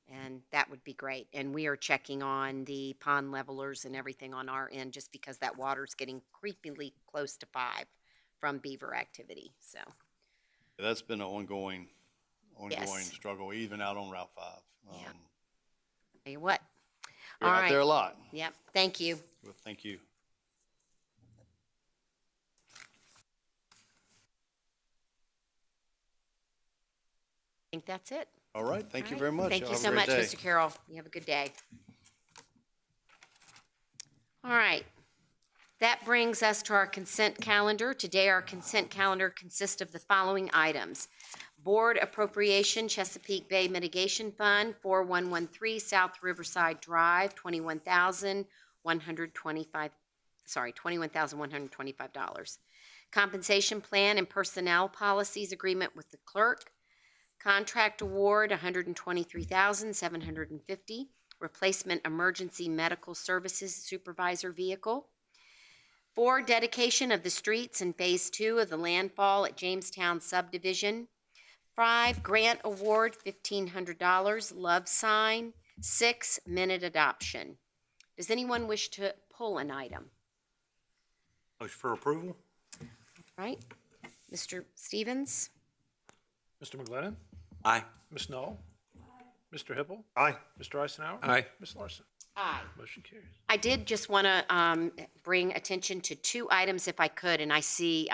A: And that would be great. And we are checking on the pond levelers and everything on our end, just because that water's getting creepily close to 5 from beaver activity, so.
I: That's been an ongoing
A: Yes.
I: struggle, even out on Route 5.
A: Yeah. Tell you what.
I: We're
A: All
I: out
A: right.
I: there a lot.
A: Yep, thank you.
I: Well, thank you.
A: I think that's it.
I: All right, thank
A: All
I: you
A: right.
I: very much.
A: Thank
I: Y'all
A: you
I: have a
A: so
I: great
A: much,
I: day.
A: Mr. Carroll. You have a good day. All right. That brings us to our consent calendar. Today, our consent calendar consists of the following items: Board Appropriation Chesapeake Bay Mitigation Fund, 4113 South Riverside Drive, $21,125. Compensation Plan and Personnel Policies Agreement with the Clerk. Contract Award, $123,750. Replacement Emergency Medical Services Supervisor Vehicle. 4, dedication of the streets in Phase 2 of the landfall at Jamestown Subdivision. 5, grant award, $1,500, love sign. 6, minute adoption. Does anyone wish to pull an item?
D: Motion for approval?
A: Right? Mr. Stevens?
B: Mr. McGlinnan.
G: Aye.
B: Ms. Knoll. Mr. Hippel.
D: Aye.
B: Mr. Eisenhower.
H: Aye.
B: Ms. Larson.
A: Aye.
B: Motion carries.
A: I did just want to bring attention to 2 items if I could, and I see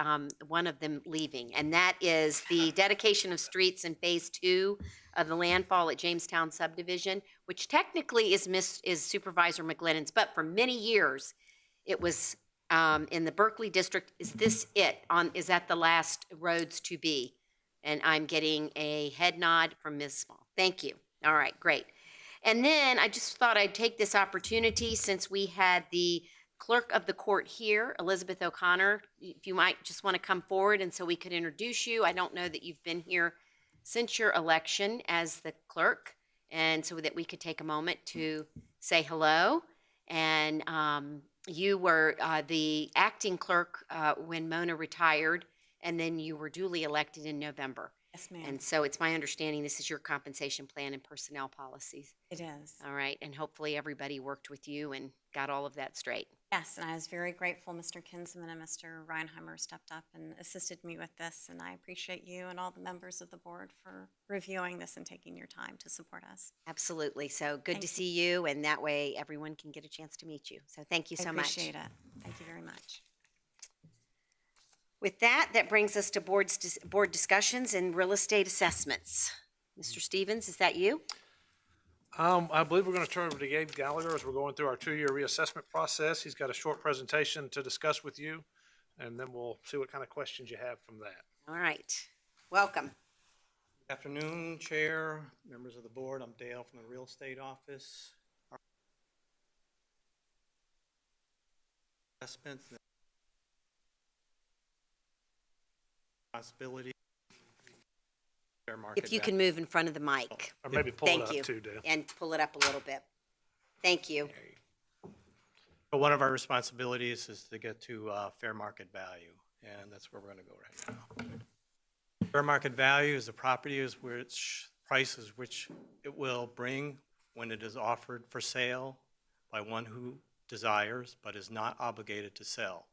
A: one of them leaving, and that is the dedication of streets in Phase 2 of the landfall at Jamestown Subdivision, which technically is Supervisor McGlinnan's, but for many years it was in the Berkeley District. Is this it? Is that the last roads to be? And I'm getting a head nod from Ms. Small. Thank you. All right, great. And then I just thought I'd take this opportunity, since we had the clerk of the court here, Elizabeth O'Connor, if you might just want to come forward and so we could introduce you. I don't know that you've been here since your election as the clerk, and so that we could take a moment to say hello. And you were the acting clerk when Mona retired, and then you were duly elected in November.
K: Yes, ma'am.
A: And so it's my understanding this is your compensation plan and personnel policies.
K: It is.
A: All right, and hopefully everybody worked with you and got all of that straight.
K: Yes, and I was very grateful Mr. Kinsman and Mr. Reinheimer stepped up and assisted me with this, and I appreciate you and all the members of the board for reviewing this and taking your time to support us.
A: Absolutely. So good
K: Thank
A: to
K: you.
A: see you, and that way everyone can get a chance to meet you. So thank you so
K: I
A: much.
K: appreciate it. Thank you very much.
A: With that, that brings us to board discussions and real estate assessments. Mr. Stevens, is that you?
B: I believe we're going to turn over to Gabe Gallagher as we're going through our 2-year reassessment process. He's got a short presentation to discuss with you, and then we'll see what kind of questions you have from that.
A: All right. Welcome.
L: Good afternoon, Chair, members of the board. I'm Dale from the Real Estate Office. Our assessments and responsibility. Fair market
A: If you
L: value.
A: can move in front of the mic.
B: Or maybe pull it
A: Thank
B: up
A: you.
B: too, Dale.
A: And pull it up a little bit. Thank you.
L: But one of our responsibilities is to get to fair market value, and that's where we're going to go right now. Fair market value is the property is which prices which it will bring when it is offered for sale by one who desires but is not obligated to sell,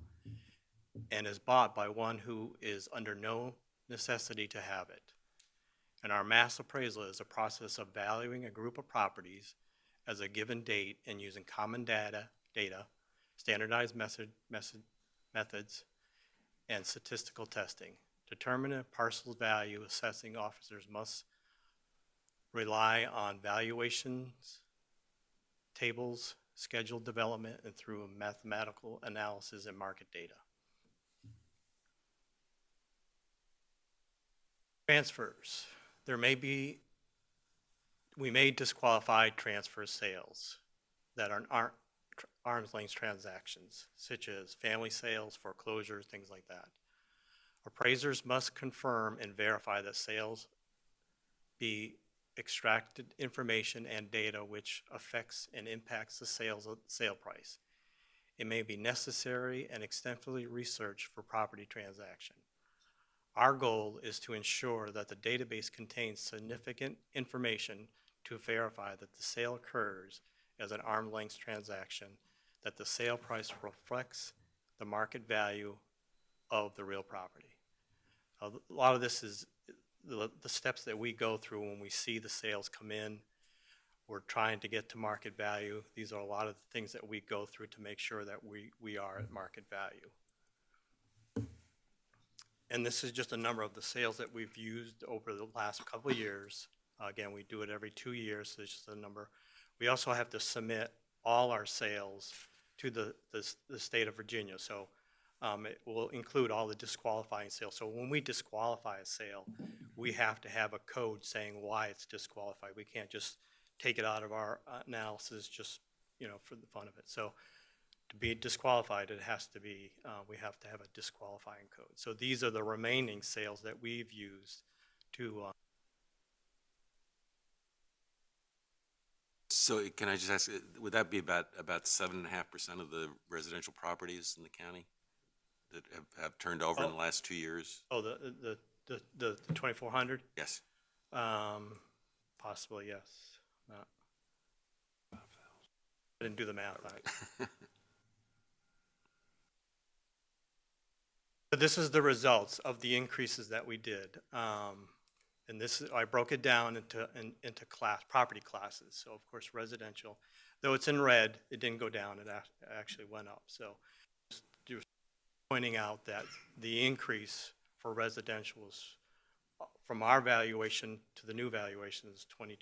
L: and is bought by one who is under no necessity to have it. And our mass appraisal is a process of valuing a group of properties as a given date and using common data, standardized methods, and statistical testing. Determine a parcel's value, assessing officers must rely on valuations, tables, scheduled development, and through mathematical analysis and market data. Transfers. We may disqualify transfer sales that aren't arm's length transactions, such as family sales, foreclosures, things like that. Appraisers must confirm and verify that sales be extracted information and data which affects and impacts the sale price. It may be necessary and extensively researched for property transaction. Our goal is to ensure that the database contains significant information to verify that the sale occurs as an arm's length transaction, that the sale price reflects the market value of the real property. A lot of this is the steps that we go through when we see the sales come in. We're trying to get to market value. These are a lot of the things that we go through to make sure that we are at market value. And this is just a number of the sales that we've used over the last couple of years. Again, we do it every 2 years, so it's just a number. We also have to submit all our sales to the state of Virginia. So it will include all the disqualifying sales. So when we disqualify a sale, we have to have a code saying why it's disqualified. We can't just take it out of our analysis just, for the fun of it. So to be disqualified, it has to be, we have to have a disqualifying code. So these are the remaining sales that we've used to.
G: So can I just ask, would that be about 7.5% of the residential properties in the county that have turned over in the last 2 years?
L: Oh, the 2,400?
G: Yes.
L: Possibly, yes. Not. I didn't do the math on it. But this is the results of the increases that we did. And this, I broke it down into property classes. So of course residential, though it's in red, it didn't go down, it actually went up. So just pointing out that the increase for residential is, from our valuation to the new valuation, is 21%.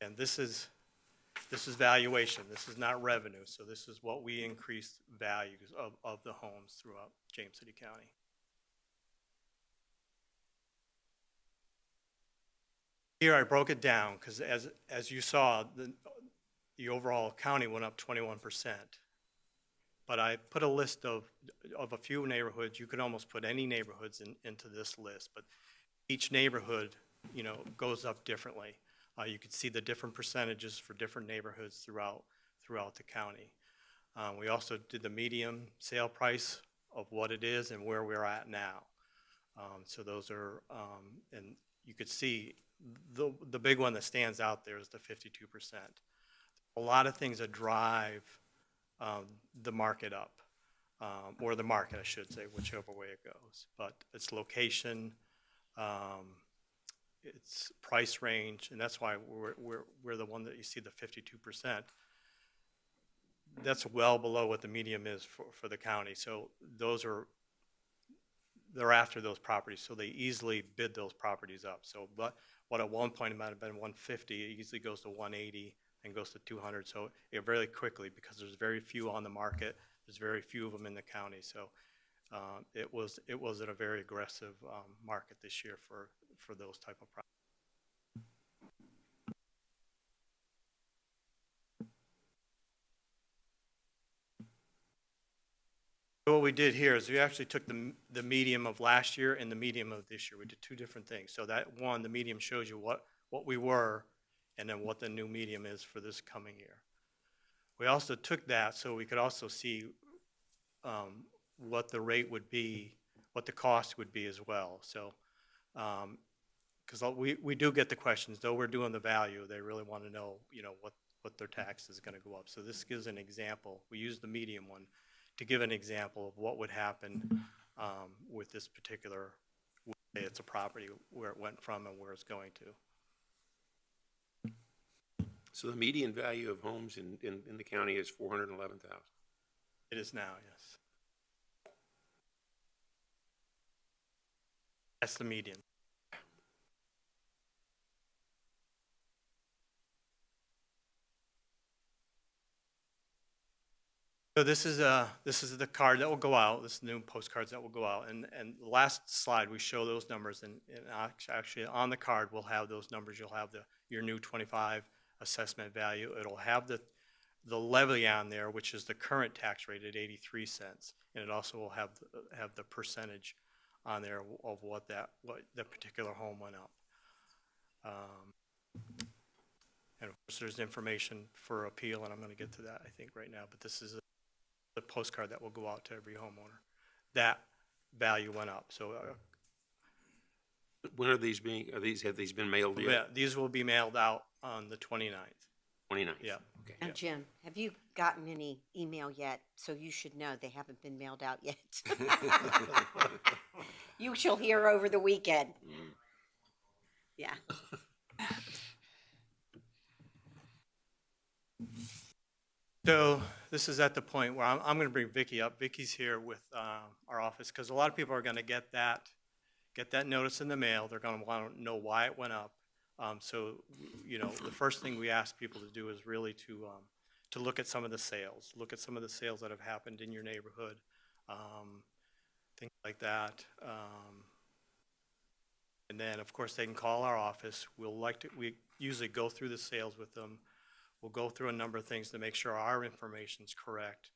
L: And this is valuation, this is not revenue, so this is what we increased values of the homes throughout James City County. Here I broke it down because as you saw, the overall county went up 21%. But I put a list of a few neighborhoods. You could almost put any neighborhoods into this list, but each neighborhood, goes up differently. You can see the different percentages for different neighborhoods throughout the county. We also did the median sale price of what it is and where we're at now. So those are, and you could see the big one that stands out there is the 52%. A lot of things that drive the market up, or the market, I should say, whichever way it goes. But it's location, it's price range, and that's why we're the one that you see the 52%. That's well below what the median is for the county. So they're after those properties, so they easily bid those properties up. So, but what at one point it might have been 150, it easily goes to 180 and goes to 200. So very quickly, because there's very few on the market, there's very few of them in the county. So it was at a very aggressive market this year for those type of properties. What we did here is we actually took the medium of last year and the medium of this year. We did two different things. So that one, the medium shows you what we were and then what the new medium is for this coming year. We also took that so we could also see what the rate would be, what the cost would be as well. So, because we do get the questions, though we're doing the value, they really want to know, what their tax is going to go up. So this gives an example. We use the medium one to give an example of what would happen with this particular, it's a property, where it went from and where it's going to.
H: So the median value of homes in the county is 411,000.
L: It is now, yes. That's the median. So this is the card that will go out. This is the new postcards that will go out. And the last slide we show those numbers, and actually on the card we'll have those numbers. You'll have your new 25 assessment value. It'll have the levy on there, which is the current tax rate at 83 cents, and it also will have the percentage on there of what the particular home went up. And of course there's information for appeal, and I'm going to get to that I think right now, but this is the postcard that will go out to every homeowner. That value went up. So
H: when are these have these been mailed yet?
L: yeah, these will be mailed out on the 29th.
H: 29th.
L: Yeah.
H: Okay.
A: Now, Jim, have you gotten any email yet? So you should know they haven't been mailed out yet. You shall hear over the weekend. Yeah.
L: So this is at the point where I'm going to bring Vicki up. Vicki's here with our office because a lot of people are going to get that notice in the mail. They're going to want to know why it went up. So the first thing we ask people to do is really to look at some of the sales. Look at some of the sales that have happened in your neighborhood. things like that. And then, of course, they can call our office. We usually go through the sales with them. We'll go through a number of things to make sure our information's correct.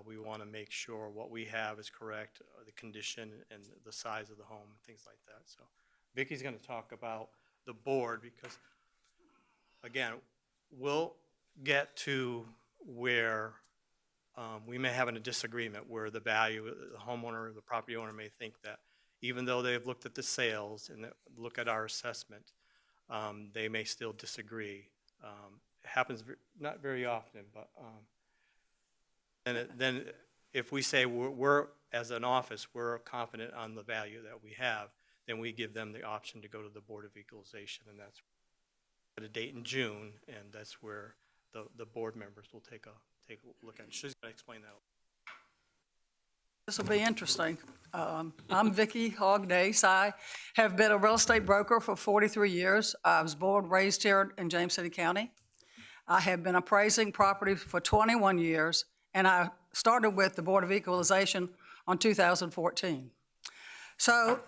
L: We want to make sure what we have is correct, the condition and the size of the home, things like that. So Vicky's going to talk about the board because, again, we'll get to where we may have a disagreement where the value, the homeowner, the property owner may think that even though they've looked at the sales and look at our assessment, they may still disagree. It happens not very often, but then if we say we're as an office, we're confident on the value that we have, then we give them the option to go to the Board of Equalization, and that's at a date in June, and that's where the board members will take a look at it. She's going to explain that.
M: This will be interesting. I'm Vicki Hognace. I have been a real estate broker for 43 years. I was born and raised here in James City County. I have been appraising property for 21 years, and I started with the Board of Equalization on 2014. So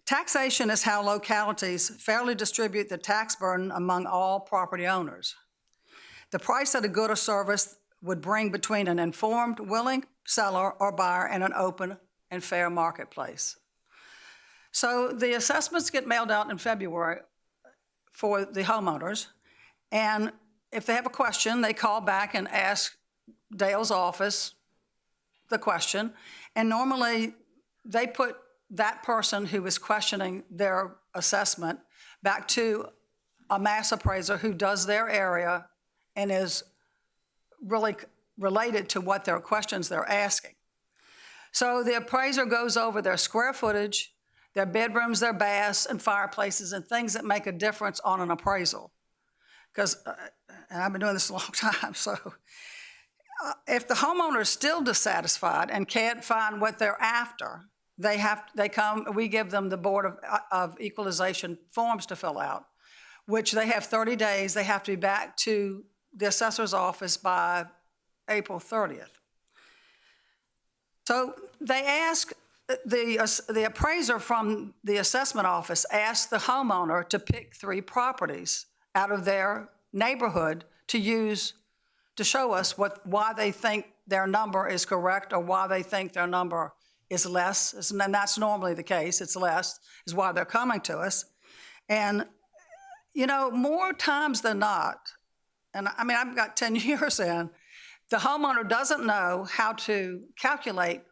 M: taxation is how localities fairly distribute the tax burden among all property owners. The price of a good or service would bring between an informed, willing seller or buyer and an open and fair marketplace. So the assessments get mailed out in February for the homeowners, and if they have a question, they call back and ask Dale's office the question, and normally they put that person who is questioning their assessment back to a mass appraiser who does their area and is really related to what their questions they're asking. So the appraiser goes over their square footage, their bedrooms, their baths, and fireplaces, and things that make a difference on an appraisal. Because, and I've been doing this a long time, so if the homeowner is still dissatisfied and can't find what they're after, we give them the Board of Equalization forms to fill out, which they have 30 days. They have to be back to the assessor's office by April 30th. So they ask, the appraiser from the assessment office asked the homeowner to pick 3 properties out of their neighborhood to use to show us why they think their number is correct or why they think their number is less. And that's normally the case. It's less is why they're coming to us. And, you know, more times than not, and I mean, I've got 10 years in, the homeowner doesn't know how to calculate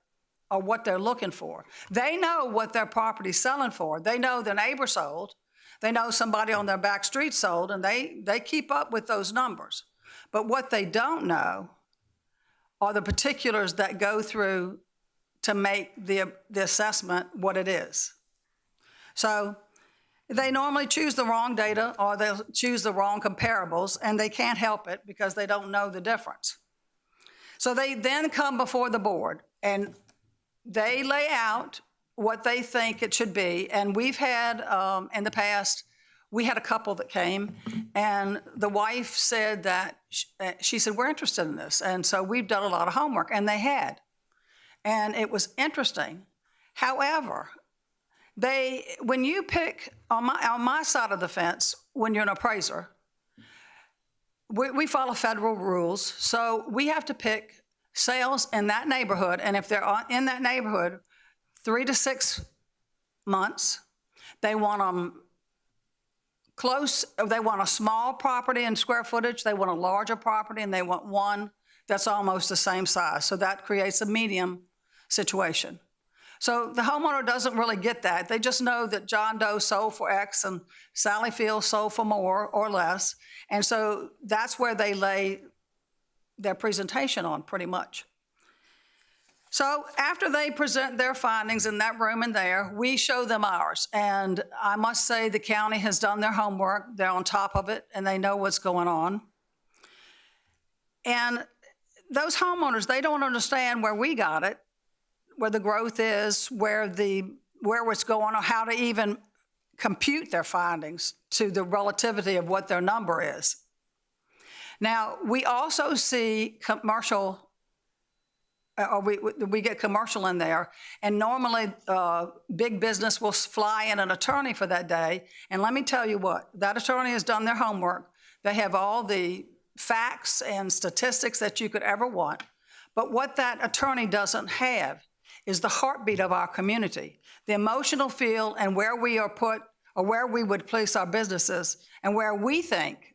M: or what they're looking for. They know what their property's selling for. They know their neighbor sold. They know somebody on their back street sold, and they keep up with those numbers. But what they don't know are the particulars that go through to make the assessment what it is. So they normally choose the wrong data or they'll choose the wrong comparables, and they can't help it because they don't know the difference. So they then come before the board, and they lay out what they think it should be. And we've had, in the past, we had a couple that came, and the wife said that, she said, we're interested in this. And so we've done a lot of homework, and they had. And it was interesting. However, when you pick, on my side of the fence, when you're an appraiser, we follow federal rules. So we have to pick sales in that neighborhood. And if they're in that neighborhood 3 to 6 months, they want them close, they want a small property in square footage, they want a larger property, and they want one that's almost the same size. So that creates a medium situation. So the homeowner doesn't really get that. They just know that John Doe sold for X and Sally Field sold for more or less. And so that's where they lay their presentation on pretty much. So after they present their findings in that room and there, we show them ours. And I must say the county has done their homework. They're on top of it, and they know what's going on. And those homeowners, they don't understand where we got it, where the growth is, where it's going, or how to even compute their findings to the relativity of what their number is. Now, we also see commercial or we get commercial in there. And normally, big business will fly in an attorney for that day. And let me tell you what, that attorney has done their homework. They have all the facts and statistics that you could ever want. But what that attorney doesn't have is the heartbeat of our community, the emotional feel and where we are put, or where we would place our businesses, and where we think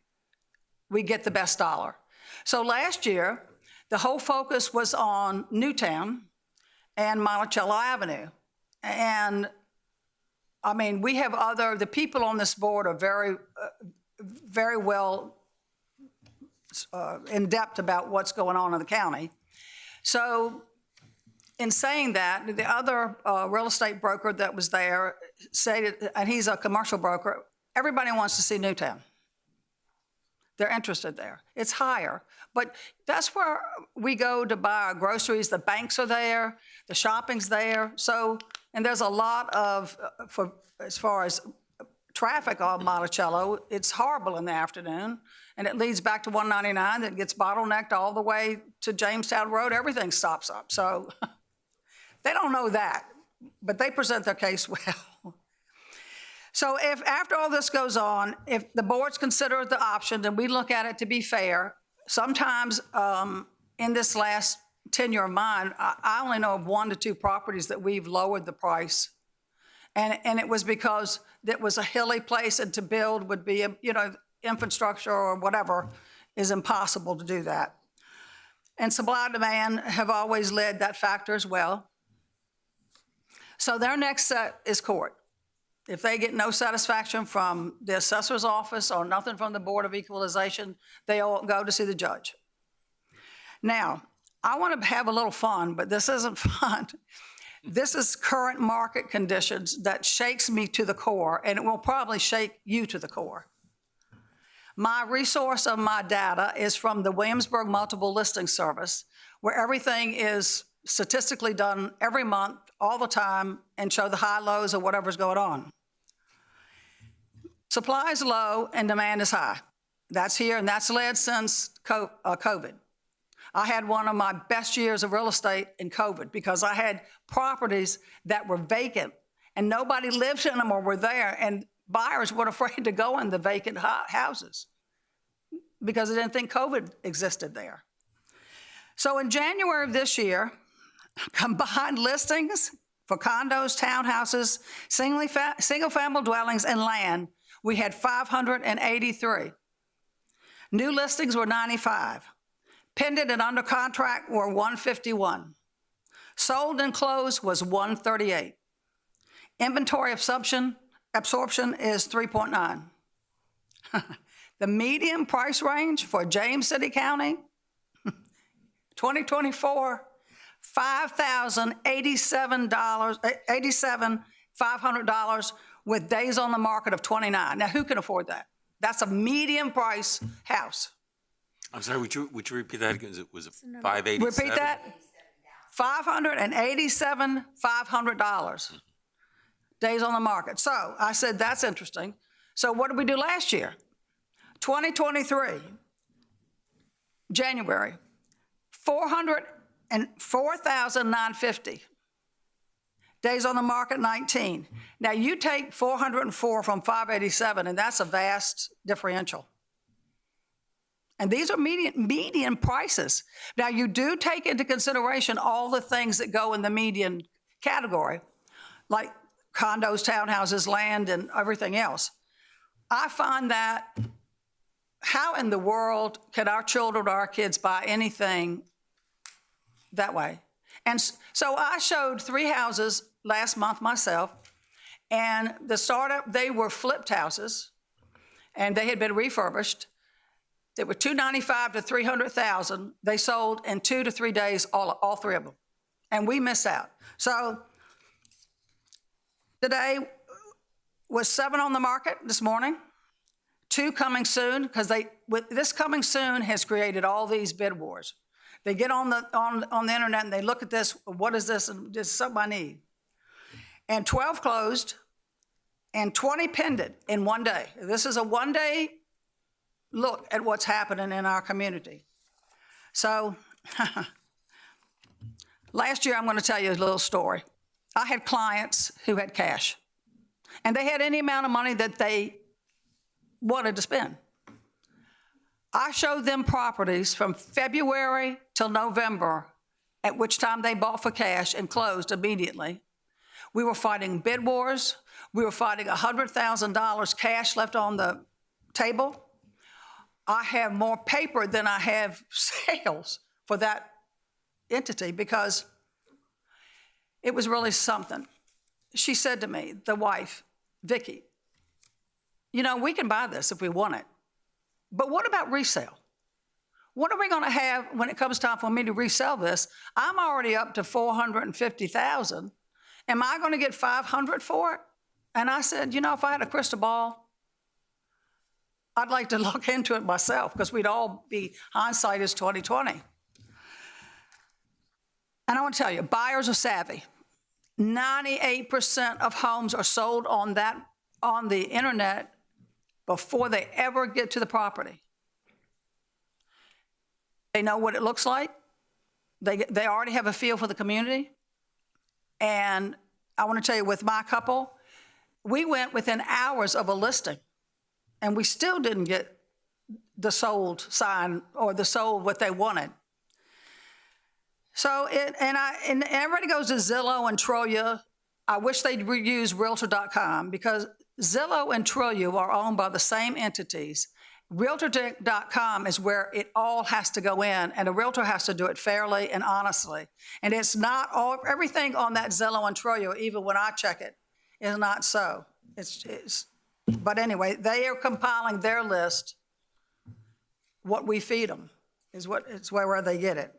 M: we get the best dollar. So last year, the whole focus was on Newtown and Monticello Avenue. And I mean, we have the people on this board are very well in depth about what's going on in the county. So in saying that, the other real estate broker that was there stated, and he's a commercial broker, everybody wants to see Newtown. They're interested there. It's higher, but that's where we go to buy our groceries. The banks are there, the shopping's there. So, and there's a lot of, as far as traffic on Monticello, it's horrible in the afternoon, and it leads back to 199 that gets bottlenecked all the way to Jamestown Road. Everything stops up. So they don't know that, but they present their case well. So if after all this goes on, if the boards consider the option and we look at it to be fair, sometimes in this last tenure of mine, I only know of 1 to 2 properties that we've lowered the price. And it was because it was a hilly place, and to build would be, infrastructure or whatever is impossible to do that. And supply and demand have always led that factor as well. So their next set is court. If they get no satisfaction from the assessor's office or nothing from the Board of Equalization, they'll go to see the judge. Now, I want to have a little fun, but this isn't fun. This is current market conditions that shakes me to the core, and it will probably shake you to the core. My resource of my data is from the Williamsburg Multiple Listing Service, where everything is statistically done every month, all the time, and show the high lows of whatever's going on. Supply is low and demand is high. That's here, and that's led since COVID. I had one of my best years of real estate in COVID because I had properties that were vacant and nobody lived in them or were there, and buyers were afraid to go in the vacant houses because they didn't think COVID existed there. So in January of this year, combined listings for condos, townhouses, single-family dwellings, and land, we had 583. New listings were 95. Pending and under contract were 151. Sold and closed was 138. Inventory absorption is 3.9. The median price range for James City County, 2024, $5,087,500 with days on the market of 29. Now, who can afford that? That's a medium price house.
G: I'm sorry, would you repeat that again? Was it 587?
M: Repeat that? $587,500 days on the market. So I said, that's interesting. So what did we do last year? 2023, January, 404,950. Days on the market, 19. Now you take 404 from 587, and that's a vast differential. And these are median prices. Now you do take into consideration all the things that go in the median category, like condos, townhouses, land, and everything else. I find that how in the world can our children or our kids buy anything that way? And so I showed 3 houses last month myself, and the startup, they were flipped houses, and they had been refurbished. They were $295,000 to $300,000. They sold in 2 to 3 days, all 3 of them, and we missed out. So today was 7 on the market this morning, 2 coming soon, because this coming soon has created all these bid wars. They get on the internet and they look at this. What is this? And this is something I need. And 12 closed, and 20 pended in one day. This is a one-day look at what's happening in our community. So Last year, I'm going to tell you a little story. I had clients who had cash, and they had any amount of money that they wanted to spend. I showed them properties from February till November, at which time they bought for cash and closed immediately. We were fighting bid wars. We were fighting $100,000 cash left on the table. I have more paper than I have sales for that entity because it was really something. She said to me, the wife, Vicky, you know, we can buy this if we want it, but what about resale? What are we going to have when it comes time for me to resell this? I'm already up to $450,000. Am I going to get $500 for it? And I said, you know, if I had a crystal ball, I'd like to look into it myself because we'd all be, hindsight is 20/20. And I want to tell you, buyers are savvy. 98% of homes are sold on the internet before they ever get to the property. They know what it looks like. They already have a feel for the community. And I want to tell you, with my couple, we went within hours of a listing, and we still didn't get the sold sign or the sold what they wanted. So, and everybody goes to Zillow and Trulia. I wish they'd use Realtor.com because Zillow and Trulia are owned by the same entities. Realtor.com is where it all has to go in, and a realtor has to do it fairly and honestly. And it's not all, everything on that Zillow and Trulia, even when I check it, is not so. But anyway, they are compiling their list. What we feed them is where they get it.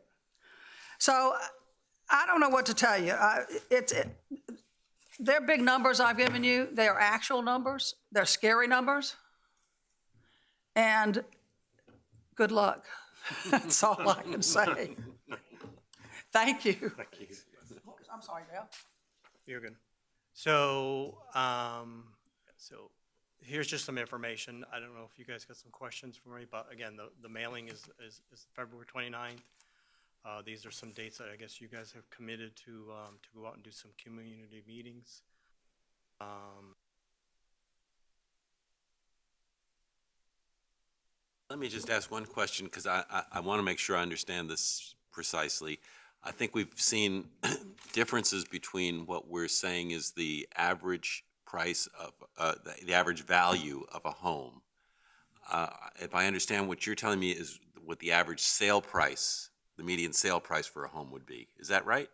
M: So I don't know what to tell you. They're big numbers I've given you. They are actual numbers. They're scary numbers. And good luck. That's all I can say. Thank you.
L: Thank you.
M: I'm sorry, Dale.
L: You're good. So, so here's just some information. I don't know if you guys got some questions for me, but again, the mailing is February 29th. These are some dates that I guess you guys have committed to go out and do some community meetings.
G: Let me just ask one question because I want to make sure I understand this precisely. I think we've seen differences between what we're saying is the average price of the average value of a home. If I understand what you're telling me is what the average sale price, the median sale price for a home would be. Is that right?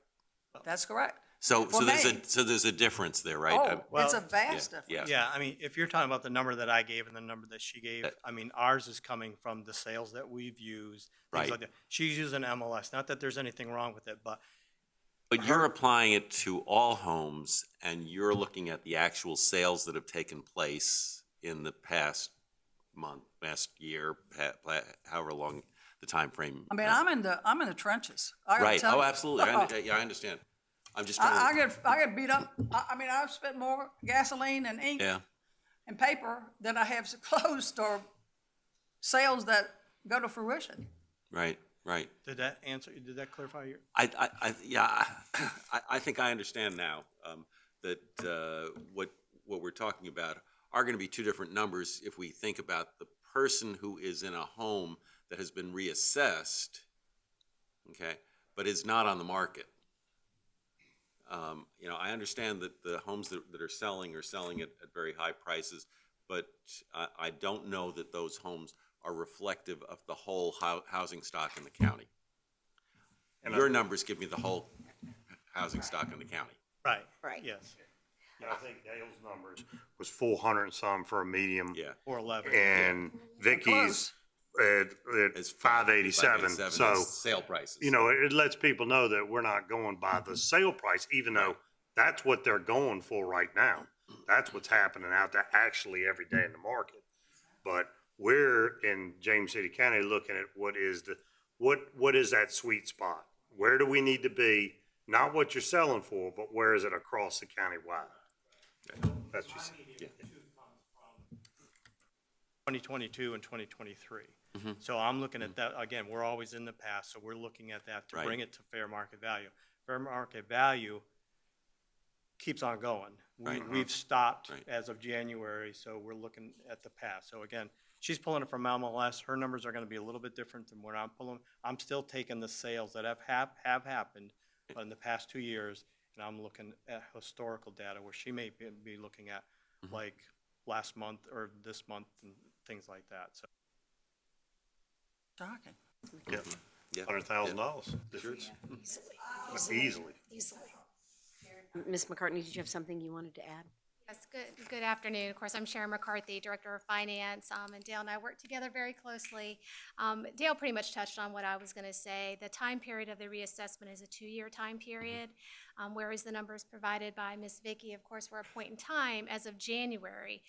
M: That's correct.
G: So there's a difference there, right?
M: Oh, it's a vast difference.
L: Yeah, I mean, if you're talking about the number that I gave and the number that she gave, I mean, ours is coming from the sales that we've used, things like that. She's using MLS, not that there's anything wrong with it, but
G: you're applying it to all homes, and you're looking at the actual sales that have taken place in the past month, past year, however long the time frame.
M: I mean, I'm in the trenches.
G: Right. Oh, absolutely. I understand. I'm just trying
M: I get beat up. I mean, I've spent more gasoline and ink and paper than I have closed or sales that go to fruition.
G: Right.
L: Did that answer? Did that clarify your?
G: I think I understand now that what we're talking about are going to be two different numbers if we think about the person who is in a home that has been reassessed, okay, but is not on the market. I understand that the homes that are selling at very high prices, but I don't know that those homes are reflective of the whole housing stock in the county. And your numbers give me the whole housing stock in the county.
L: Right.
K: Yes.
D: Yeah, I think Dale's numbers was 400 and some for a medium.
G: Yeah.
L: 411.
D: And Vicky's it's 587. So
G: sale prices.
D: It lets people know that we're not going by the sale price, even though that's what they're going for right now. That's what's happening out there actually every day in the market. But we're in James City County looking at what is that sweet spot? Where do we need to be? Not what you're selling for, but where is it across the county wide? That's what you see.
L: 2022 and 2023. So I'm looking at that, again, we're always in the past, so we're looking at that to
G: Right.
L: bring it to fair market value. Fair market value keeps on going.
G: Right.
L: We've stopped
G: Right.
L: as of January, so we're looking at the past. So again, she's pulling it from MLS. Her numbers are gonna be a little bit different than what I'm pulling. I'm still taking the sales that have happened in the past 2 years, and I'm looking at historical data where she may be looking at like last month or this month and things like that, so.
M: Shocking.
D: Yep.
G: Yeah.
D: $100,000 difference. Easily.
A: Ms. McCartney, did you have something you wanted to add?
N: Yes, good afternoon. Of course, I'm Sharon McCarthy, Director of Finance, and Dale and I work together very closely. Dale pretty much touched on what I was going to say. The time period of the reassessment is a 2-year time period, whereas the numbers provided by Ms. Vicky, of course, were a point in time as of January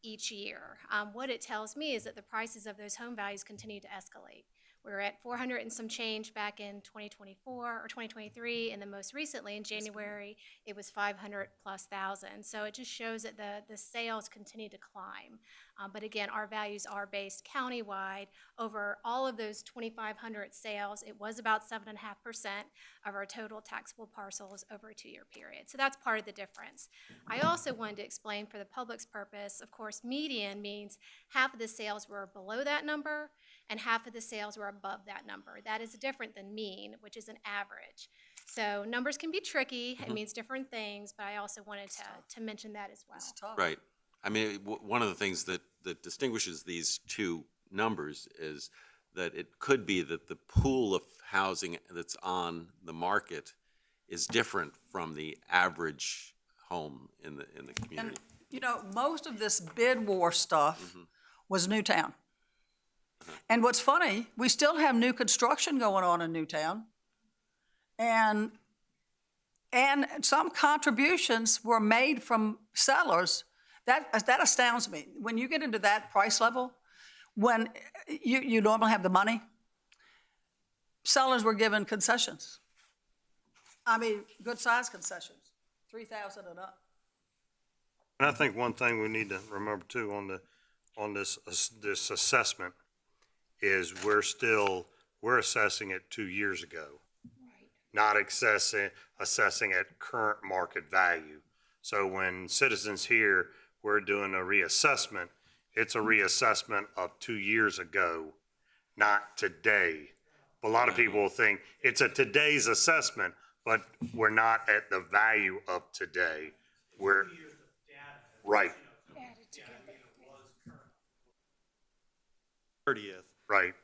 N: each year. What it tells me is that the prices of those home values continue to escalate. We're at 400 and some change back in 2024 or 2023, and then most recently in January, it was 500 plus thousand. So it just shows that the sales continue to climb. But again, our values are based countywide. Over all of those 2,500 sales, it was about 7.5% of our total taxable parcels over a 2-year period. So that's part of the difference. I also wanted to explain for the public's purpose, of course, median means half of the sales were below that number and half of the sales were above that number. That is different than mean, which is an average. So numbers can be tricky. It means different things, but I also wanted to mention that as well.
G: Right. I mean, one of the things that distinguishes these two numbers is that it could be that the pool of housing that's on the market is different from the average home in the community.
M: You know, most of this bid war stuff was Newtown. And what's funny, we still have new construction going on in Newtown. And some contributions were made from sellers. That astounds me. When you get into that price level, when you normally have the money, sellers were given concessions. I mean, good-sized concessions, 3,000 and up.
D: And I think one thing we need to remember too on this assessment is we're assessing it 2 years ago. Not assessing at current market value. So when citizens hear we're doing a reassessment, it's a reassessment of 2 years ago, not today. A lot of people think it's a today's assessment, but we're not at the value of today. We're, right,
L: 30th,
D: right.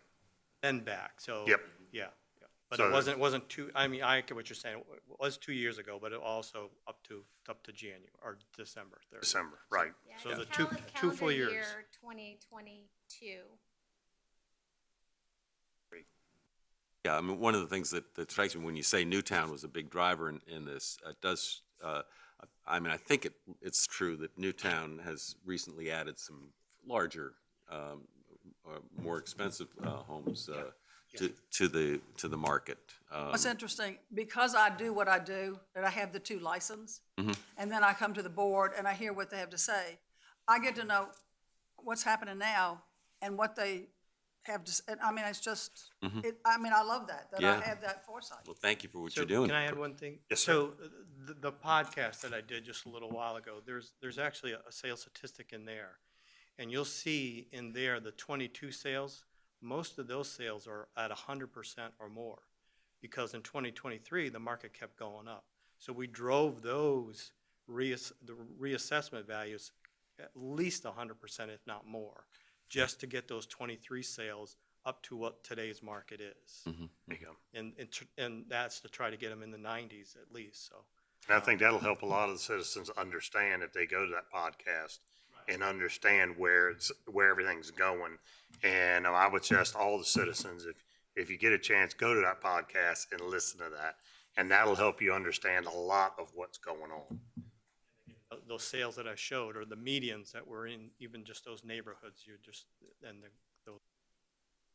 L: then back, so.
D: Yep.
L: Yeah, yeah. But
D: So-
L: it wasn't too, I mean, I get what you're saying. It was 2 years ago, but it also up to January, or December 30th.
D: December, right.
N: Yeah,
L: So the
N: cal-
L: two full years.
N: Calendar year 2022.
G: Yeah, I mean, one of the things that strikes me when you say Newtown was a big driver in this, it does, I mean, I think it's true that Newtown has recently added some larger, more expensive homes to the market.
M: What's interesting, because I do what I do, and I have the 2 license, and then I come to the board and I hear what they have to say, I get to know what's happening now and what they have to, I mean, it's just, I mean, I love that I
G: Yeah.
M: have that foresight.
G: Well, thank you for what
L: So
G: you're doing.
L: Can I add one thing?
D: Yes, sir.
L: So the podcast that I did just a little while ago, there's actually a sales statistic in there. And you'll see in there the 22 sales, most of those sales are at 100% or more. Because in 2023, the market kept going up. So we drove those the reassessment values at least 100%, if not more, just to get those 23 sales up to what today's market is.
D: There you go.
L: And that's to try to get them in the 90s at least, so.
D: And I think that'll help a lot of the citizens understand if they go to that podcast and understand where everything's going. And I would suggest all the citizens, if you get a chance, go to that podcast and listen to that. And that'll help you understand a lot of what's going on.
L: Those sales that I showed, or the medians that were in even just those neighborhoods, those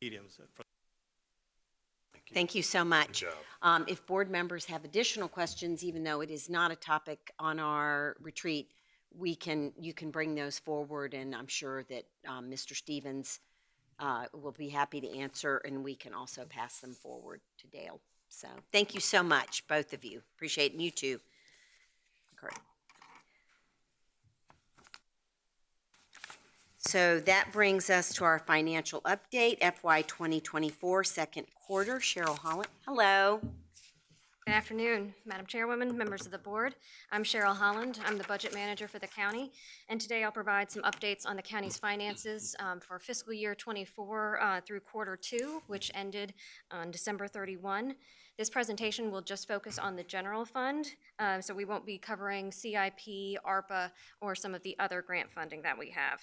L: medians.
A: Thank you so much.
D: Good job.
A: If board members have additional questions, even though it is not a topic on our retreat, you can bring those forward, and I'm sure that Mr. Stevens we'll be happy to answer, and we can also pass them forward to Dale. So thank you so much, both of you. Appreciate it. You too. Great. So that brings us to our financial update, FY 2024 second quarter. Cheryl Holland. Hello.
O: Good afternoon, Madam Chairwoman, members of the board. I'm Cheryl Holland. I'm the budget manager for the county, and today I'll provide some updates on the county's finances for fiscal year 24 through quarter 2, which ended on December 31. This presentation will just focus on the general fund, so we won't be covering CIP, ARPA, or some of the other grant funding that we have.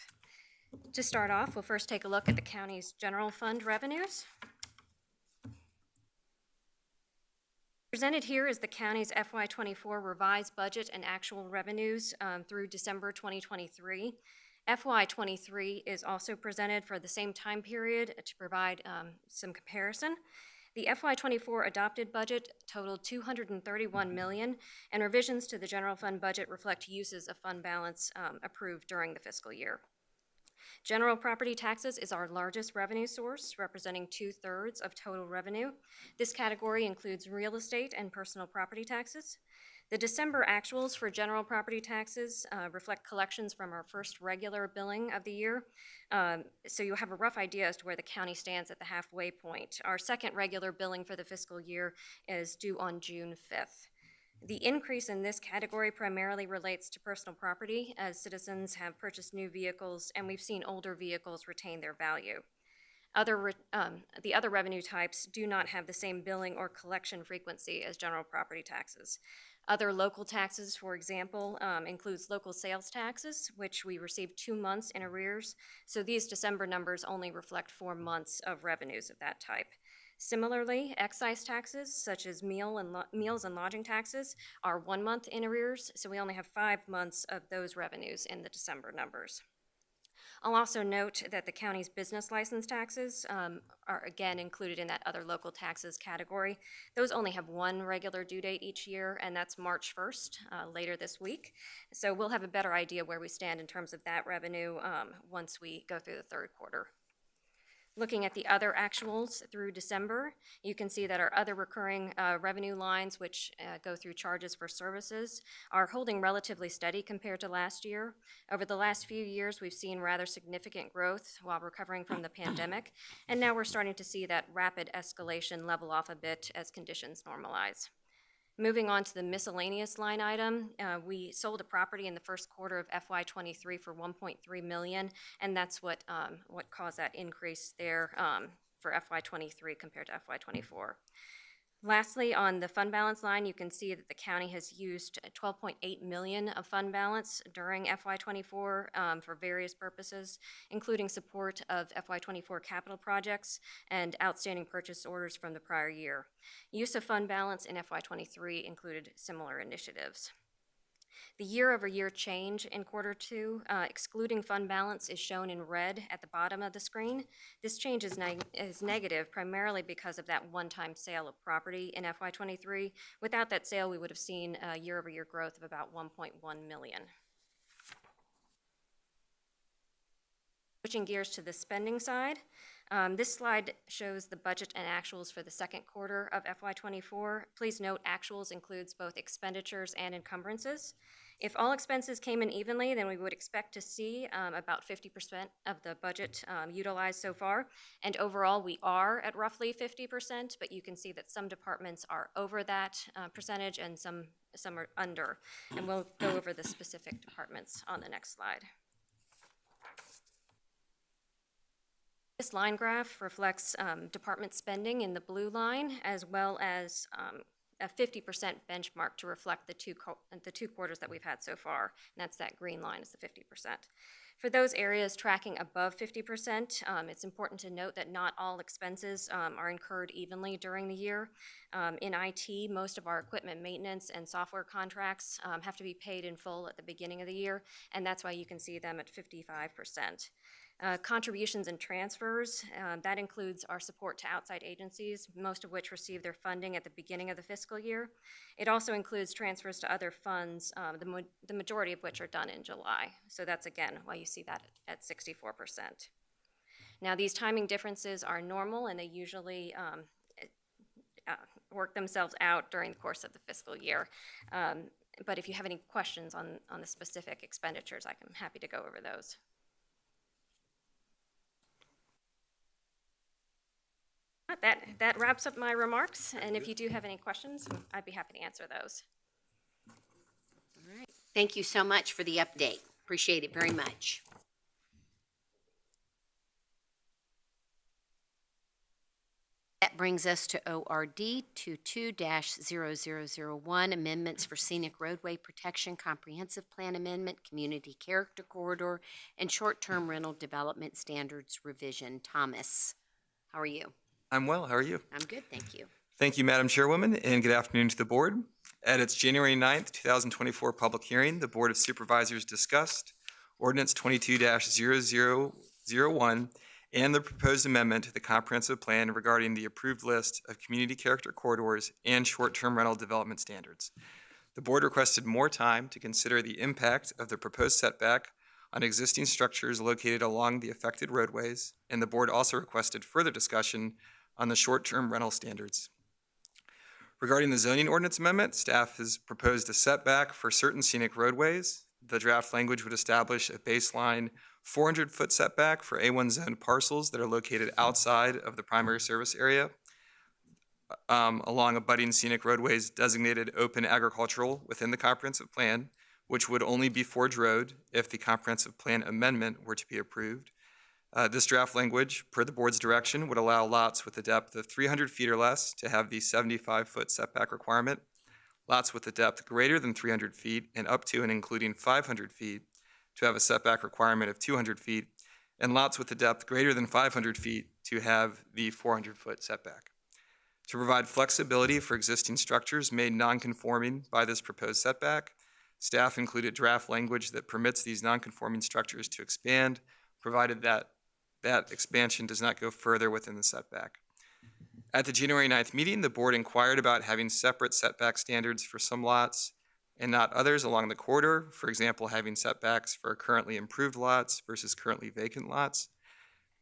O: To start off, we'll first take a look at the county's general fund revenues. Presented here is the county's FY24 revised budget and actual revenues through December 2023. FY23 is also presented for the same time period to provide some comparison. The FY24 adopted budget totaled $231 million, and revisions to the general fund budget reflect uses of fund balance approved during the fiscal year. General property taxes is our largest revenue source, representing 2/3 of total revenue. This category includes real estate and personal property taxes. The December actuals for general property taxes reflect collections from our first regular billing of the year. So you'll have a rough idea as to where the county stands at the halfway point. Our second regular billing for the fiscal year is due on June 5th. The increase in this category primarily relates to personal property, as citizens have purchased new vehicles and we've seen older vehicles retain their value. The other revenue types do not have the same billing or collection frequency as general property taxes. Other local taxes, for example, includes local sales taxes, which we received 2 months in arrears. So these December numbers only reflect 4 months of revenues of that type. Similarly, excise taxes, such as meals and lodging taxes, are 1 month in arrears, so we only have 5 months of those revenues in the December numbers. I'll also note that the county's business license taxes are again included in that other local taxes category. Those only have one regular due date each year, and that's March 1st, later this week. So we'll have a better idea where we stand in terms of that revenue once we go through the third quarter. Looking at the other actuals through December, you can see that our other recurring revenue lines, which go through charges for services, are holding relatively steady compared to last year. Over the last few years, we've seen rather significant growth while recovering from the pandemic, and now we're starting to see that rapid escalation level off a bit as conditions normalize. Moving on to the miscellaneous line item, we sold a property in the first quarter of FY23 for $1.3 million, and that's what caused that increase there for FY23 compared to FY24. Lastly, on the fund balance line, you can see that the county has used $12.8 million of fund balance during FY24 for various purposes, including support of FY24 capital projects and outstanding purchase orders from the prior year. Use of fund balance in FY23 included similar initiatives. The year-over-year change in quarter 2, excluding fund balance, is shown in red at the bottom of the screen. This change is negative primarily because of that one-time sale of property in FY23. Without that sale, we would have seen a year-over-year growth of about $1.1 million. Switching gears to the spending side, this slide shows the budget and actuals for the second quarter of FY24. Please note actuals includes both expenditures and encumbrances. If all expenses came in evenly, then we would expect to see about 50% of the budget utilized so far. And overall, we are at roughly 50%, but you can see that some departments are over that percentage and some are under. And we'll go over the specific departments on the next slide. This line graph reflects department spending in the blue line, as well as a 50% benchmark to reflect the two quarters that we've had so far, and that's that green line is the 50%. For those areas tracking above 50%, it's important to note that not all expenses are incurred evenly during the year. In IT, most of our equipment maintenance and software contracts have to be paid in full at the beginning of the year, and that's why you can see them at 55%. Contributions and transfers, that includes our support to outside agencies, most of which receive their funding at the beginning of the fiscal year. It also includes transfers to other funds, the majority of which are done in July. So that's, again, why you see that at 64%. Now, these timing differences are normal, and they usually work themselves out during the course of the fiscal year. But if you have any questions on the specific expenditures, I'm happy to go over those. That wraps up my remarks, and if you do have any questions, I'd be happy to answer those.
A: All right. Thank you so much for the update. Appreciate it very much. That brings us to ORD 22-0001, amendments for Scenic Roadway Protection Comprehensive Plan Amendment, Community Character Corridor, and Short-Term Rental Development Standards Revision. Thomas, how are you?
P: I'm well. How are you?
A: I'm good, thank you.
P: Thank you, Madam Chairwoman, and good afternoon to the Board. At its January 9th, 2024 public hearing, the Board of Supervisors discussed Ordinance 22-0001 and the proposed amendment to the comprehensive plan regarding the approved list of community character corridors and short-term rental development standards. The Board requested more time to consider the impact of the proposed setback on existing structures located along the affected roadways, and the Board also requested further discussion on the short-term rental standards. Regarding the zoning ordinance amendment, staff has proposed a setback for certain scenic roadways. The draft language would establish a baseline 400-foot setback for A1 zoned parcels that are located outside of the primary service area along abutting scenic roadways designated open agricultural within the comprehensive plan, which would only be Forge Road if the comprehensive plan amendment were to be approved. This draft language, per the board's direction, would allow lots with a depth of 300 feet or less to have the 75-foot setback requirement, lots with a depth greater than 300 feet and up to and including 500 feet to have a setback requirement of 200 feet, and lots with a depth greater than 500 feet to have the 400-foot setback. To provide flexibility for existing structures made non-conforming by this proposed setback, staff included draft language that permits these non-conforming structures to expand, provided that expansion does not go further within the setback. At the January 9th meeting, the board inquired about having separate setback standards for some lots and not others along the corridor, for example, having setbacks for currently improved lots versus currently vacant lots.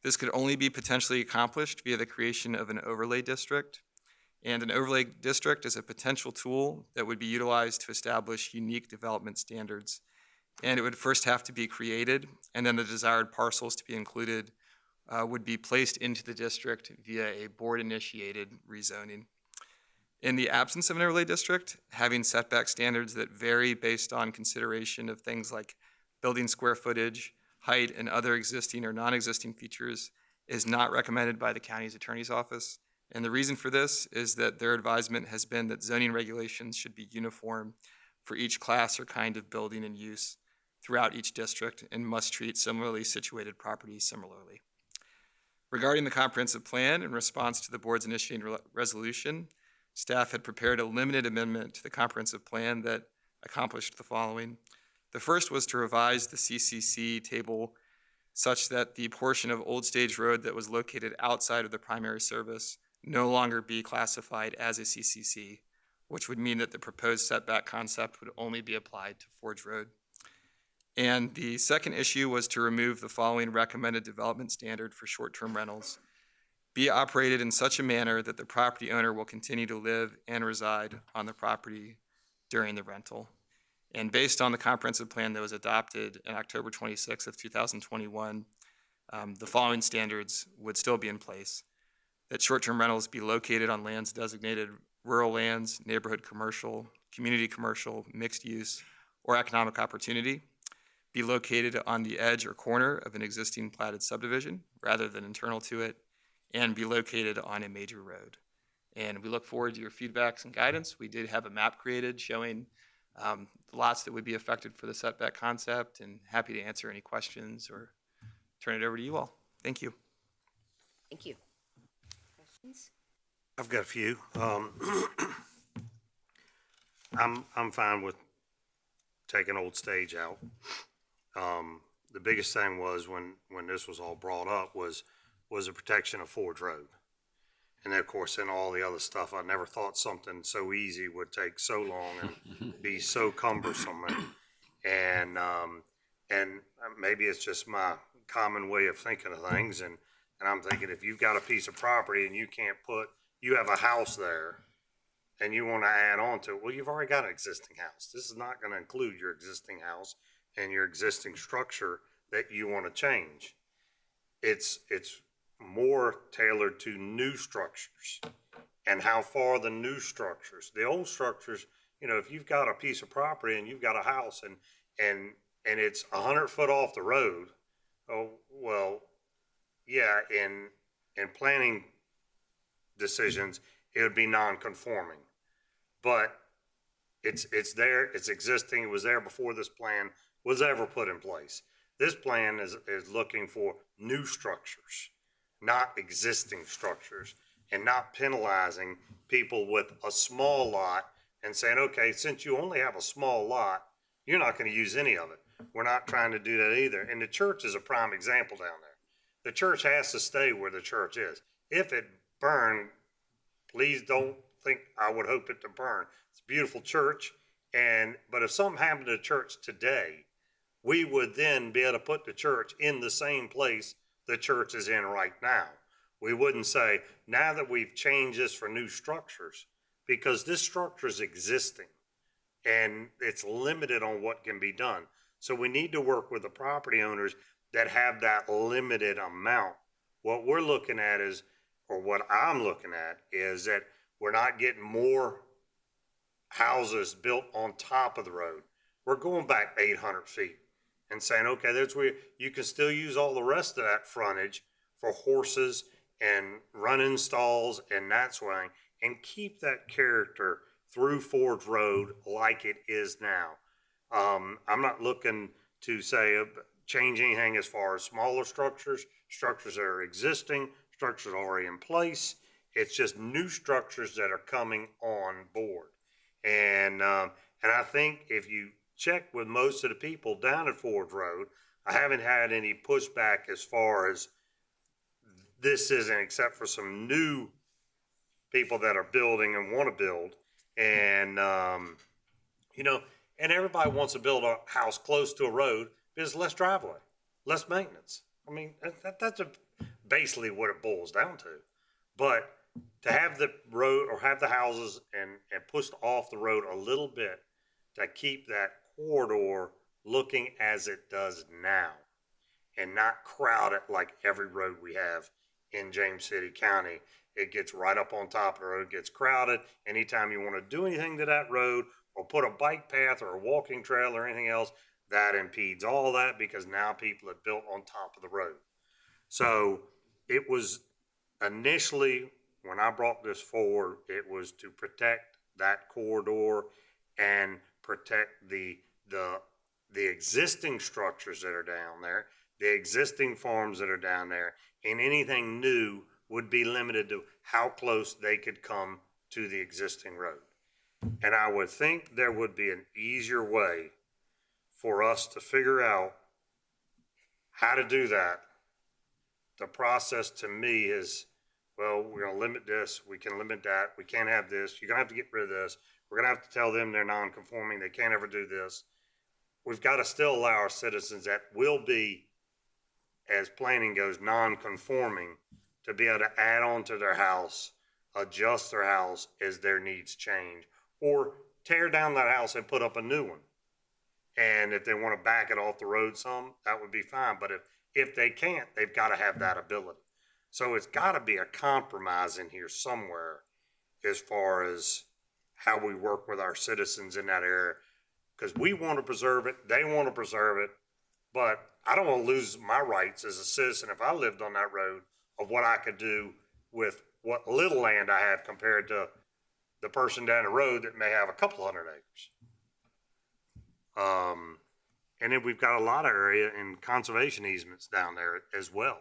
P: This could only be potentially accomplished via the creation of an overlay district, and an overlay district is a potential tool that would be utilized to establish unique development standards. And it would first have to be created, and then the desired parcels to be included would be placed into the district via a board-initiated rezoning. In the absence of an overlay district, having setback standards that vary based on consideration of things like building square footage, height, and other existing or non-existing features is not recommended by the county's attorney's office. And the reason for this is that their advisement has been that zoning regulations should be uniform for each class or kind of building and use throughout each district and must treat similarly situated properties similarly. Regarding the comprehensive plan, in response to the board's initiating resolution, staff had prepared a limited amendment to the comprehensive plan that accomplished the following. The first was to revise the CCC table such that the portion of Old Stage Road that was located outside of the primary service no longer be classified as a CCC, which would mean that the proposed setback concept would only be applied to Forge Road. And the second issue was to remove the following recommended development standard for short-term rentals: be operated in such a manner that the property owner will continue to live and reside on the property during the rental. And based on the comprehensive plan that was adopted in October 26th of 2021, the following standards would still be in place: that short-term rentals be located on lands designated rural lands, neighborhood commercial, community commercial, mixed use, or economic opportunity, be located on the edge or corner of an existing platted subdivision rather than internal to it, and be located on a major road. And we look forward to your feedbacks and guidance. We did have a map created showing the lots that would be affected for the setback concept, and happy to answer any questions or turn it over to you all. Thank you.
A: Thank you. Questions?
D: I've got a few. I'm fine with taking Old Stage out. The biggest thing was when this was all brought up was the protection of Forge Road. And then, of course, in all the other stuff, I never thought something so easy would take so long and be so cumbersome. And maybe it's just my common way of thinking of things. And And I'm thinking, if you've got a piece of property and you have a house there and you want to add on to it, well, you've already got an existing house. This is not going to include your existing house and your existing structure that you want to change. It's more tailored to new structures and how far the new structures, the old structures, if you've got a piece of property and you've got a house and it's 100 foot off the road, oh, well, yeah, in planning decisions, it would be non-conforming. But it's there, it's existing, it was there before this plan was ever put in place. This plan is looking for new structures, not existing structures, and not penalizing people with a small lot and saying, okay, since you only have a small lot, you're not going to use any of it. We're not trying to do that either. And the church is a prime example down there. The church has to stay where the church is. If it burned, please don't think I would hope it to burn. It's a beautiful church. But if something happened to the church today, we would then be able to put the church in the same place the church is in right now. We wouldn't say, now that we've changed this for new structures, because this structure is existing and it's limited on what can be done. So we need to work with the property owners that have that limited amount. What we're looking at is, or what I'm looking at, is that we're not getting more houses built on top of the road. We're going back 800 feet and saying, okay, that's where you can still use all the rest of that frontage for horses and running stalls and that sort of thing, and keep that character through Ford's Road like it is now. I'm not looking to say change anything as far as smaller structures that are existing, structures already in place. It's just new structures that are coming on board. And I think if you check with most of the people down at Ford's Road, I haven't had any pushback as far as this isn't, except for some new people that are building and want to build. And, and everybody wants to build a house close to a road because less driveway, less maintenance. I mean, that's basically what it boils down to. But to have the road or have the houses and pushed off the road a little bit to keep that corridor looking as it does now and not crowd it like every road we have in James City County. It gets right up on top of the road, gets crowded. Anytime you want to do anything to that road or put a bike path or a walking trail or anything else, that impedes all that because now people have built on top of the road. So it was initially, when I brought this forward, it was to protect that corridor and protect the existing structures that are down there, the existing farms that are down there, and anything new would be limited to how close they could come to the existing road. And I would think there would be an easier way for us to figure out how to do that. The process to me is, well, we're going to limit this, we can limit that, we can't have this, you're going to have to get rid of this, we're going to have to tell them they're non-conforming, they can't ever do this. We've got to still allow our citizens that will be, as planning goes, non-conforming, to be able to add on to their house, adjust their house as their needs change, or tear down that house and put up a new one. And if they want to back it off the road some, that would be fine. But if they can't, they've got to have that ability. So it's got to be a compromise in here somewhere as far as how we work with our citizens in that area. Because we want to preserve it, they want to preserve it, but I don't want to lose my rights as a citizen if I lived on that road of what I could do with what little land I have compared to the person down the road that may have a couple hundred acres. And then we've got a lot of area in conservation easements down there as well.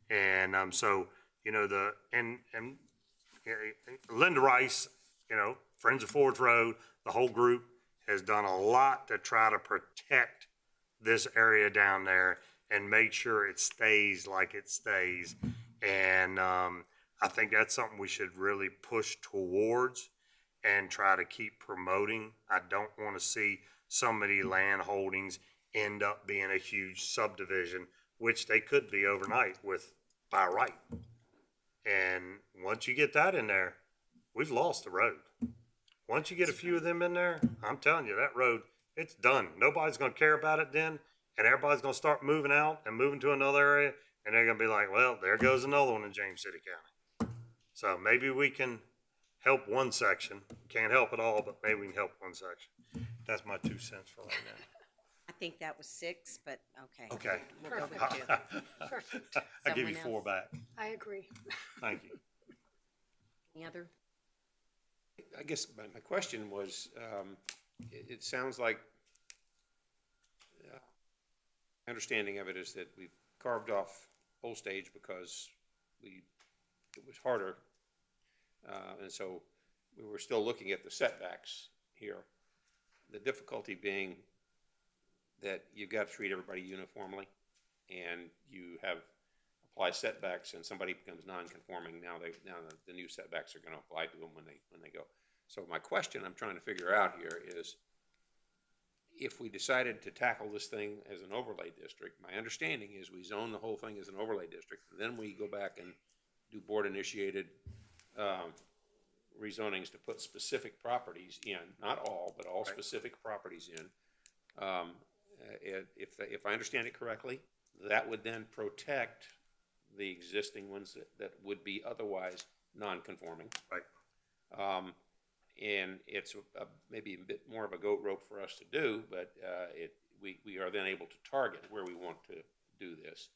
D: And so, and Linda Rice, Friends of Ford's Road, the whole group has done a lot to try to protect this area down there and make sure it stays like it stays. And I think that's something we should really push towards and try to keep promoting. I don't want to see so many land holdings end up being a huge subdivision, which they could be overnight with by right. And once you get that in there, we've lost the road. Once you get a few of them in there, I'm telling you, that road, it's done. Nobody's gonna care about it then, and everybody's gonna start moving out and moving to another area, and they're gonna be like, well, there goes another one in James City County. So maybe we can help one section. Can't help it all, but maybe we can help one section. That's my 2 cents for right now.
A: I think that was 6, but okay.
D: Okay.
A: We'll go with 2.
J: Perfect.
D: I'll give you
A: Someone
D: 4
A: else?
D: back.
J: I agree.
D: Thank you.
A: Any other?
H: I guess my question was, it sounds like, my understanding of it is that we've carved off Old Stage because it was harder. And so we were still looking at the setbacks here. The difficulty being that you've got to treat everybody uniformly, and you have apply setbacks, and somebody becomes non-conforming. Now the new setbacks are going to apply to them when they go. So my question I'm trying to figure out here is, if we decided to tackle this thing as an overlay district, my understanding is we zone the whole thing as an overlay district, and then we go back and do board-initiated rezonings to put specific properties in, not all, but all specific properties in. If I understand it correctly, that would then protect the existing ones that would be otherwise non-conforming.
D: Right.
H: And it's maybe a bit more of a goat rope for us to do, but we are then able to target where we want to do this.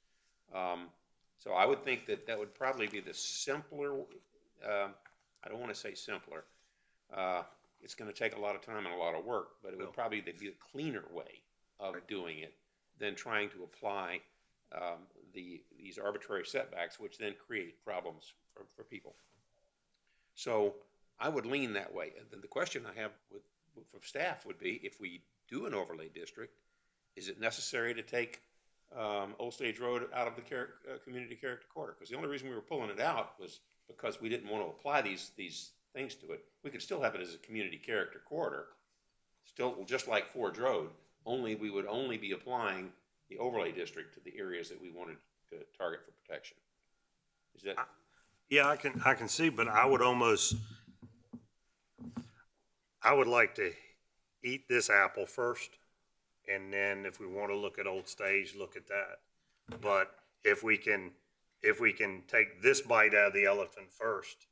H: So I would think that would probably be the simpler, I don't want to say simpler. It's going to take a lot of time and a lot of work, but it would probably be a cleaner way of doing it than trying to apply these arbitrary setbacks, which then create problems for people. So I would lean that way. And then the question I have for staff would be, if we do an overlay district, is it necessary to take Old Stage Road out of the community character corridor? Because the only reason we were pulling it out was because we didn't want to apply these things to it. We could still have it as a community character corridor, still just like Ford Road, only we would only be applying the overlay district to the areas that we wanted to target for protection. Is that?
D: Yeah, I can see, but I would like to eat this apple first, and then if we want to look at Old Stage, look at that. But if we can take this bite out of the elephant first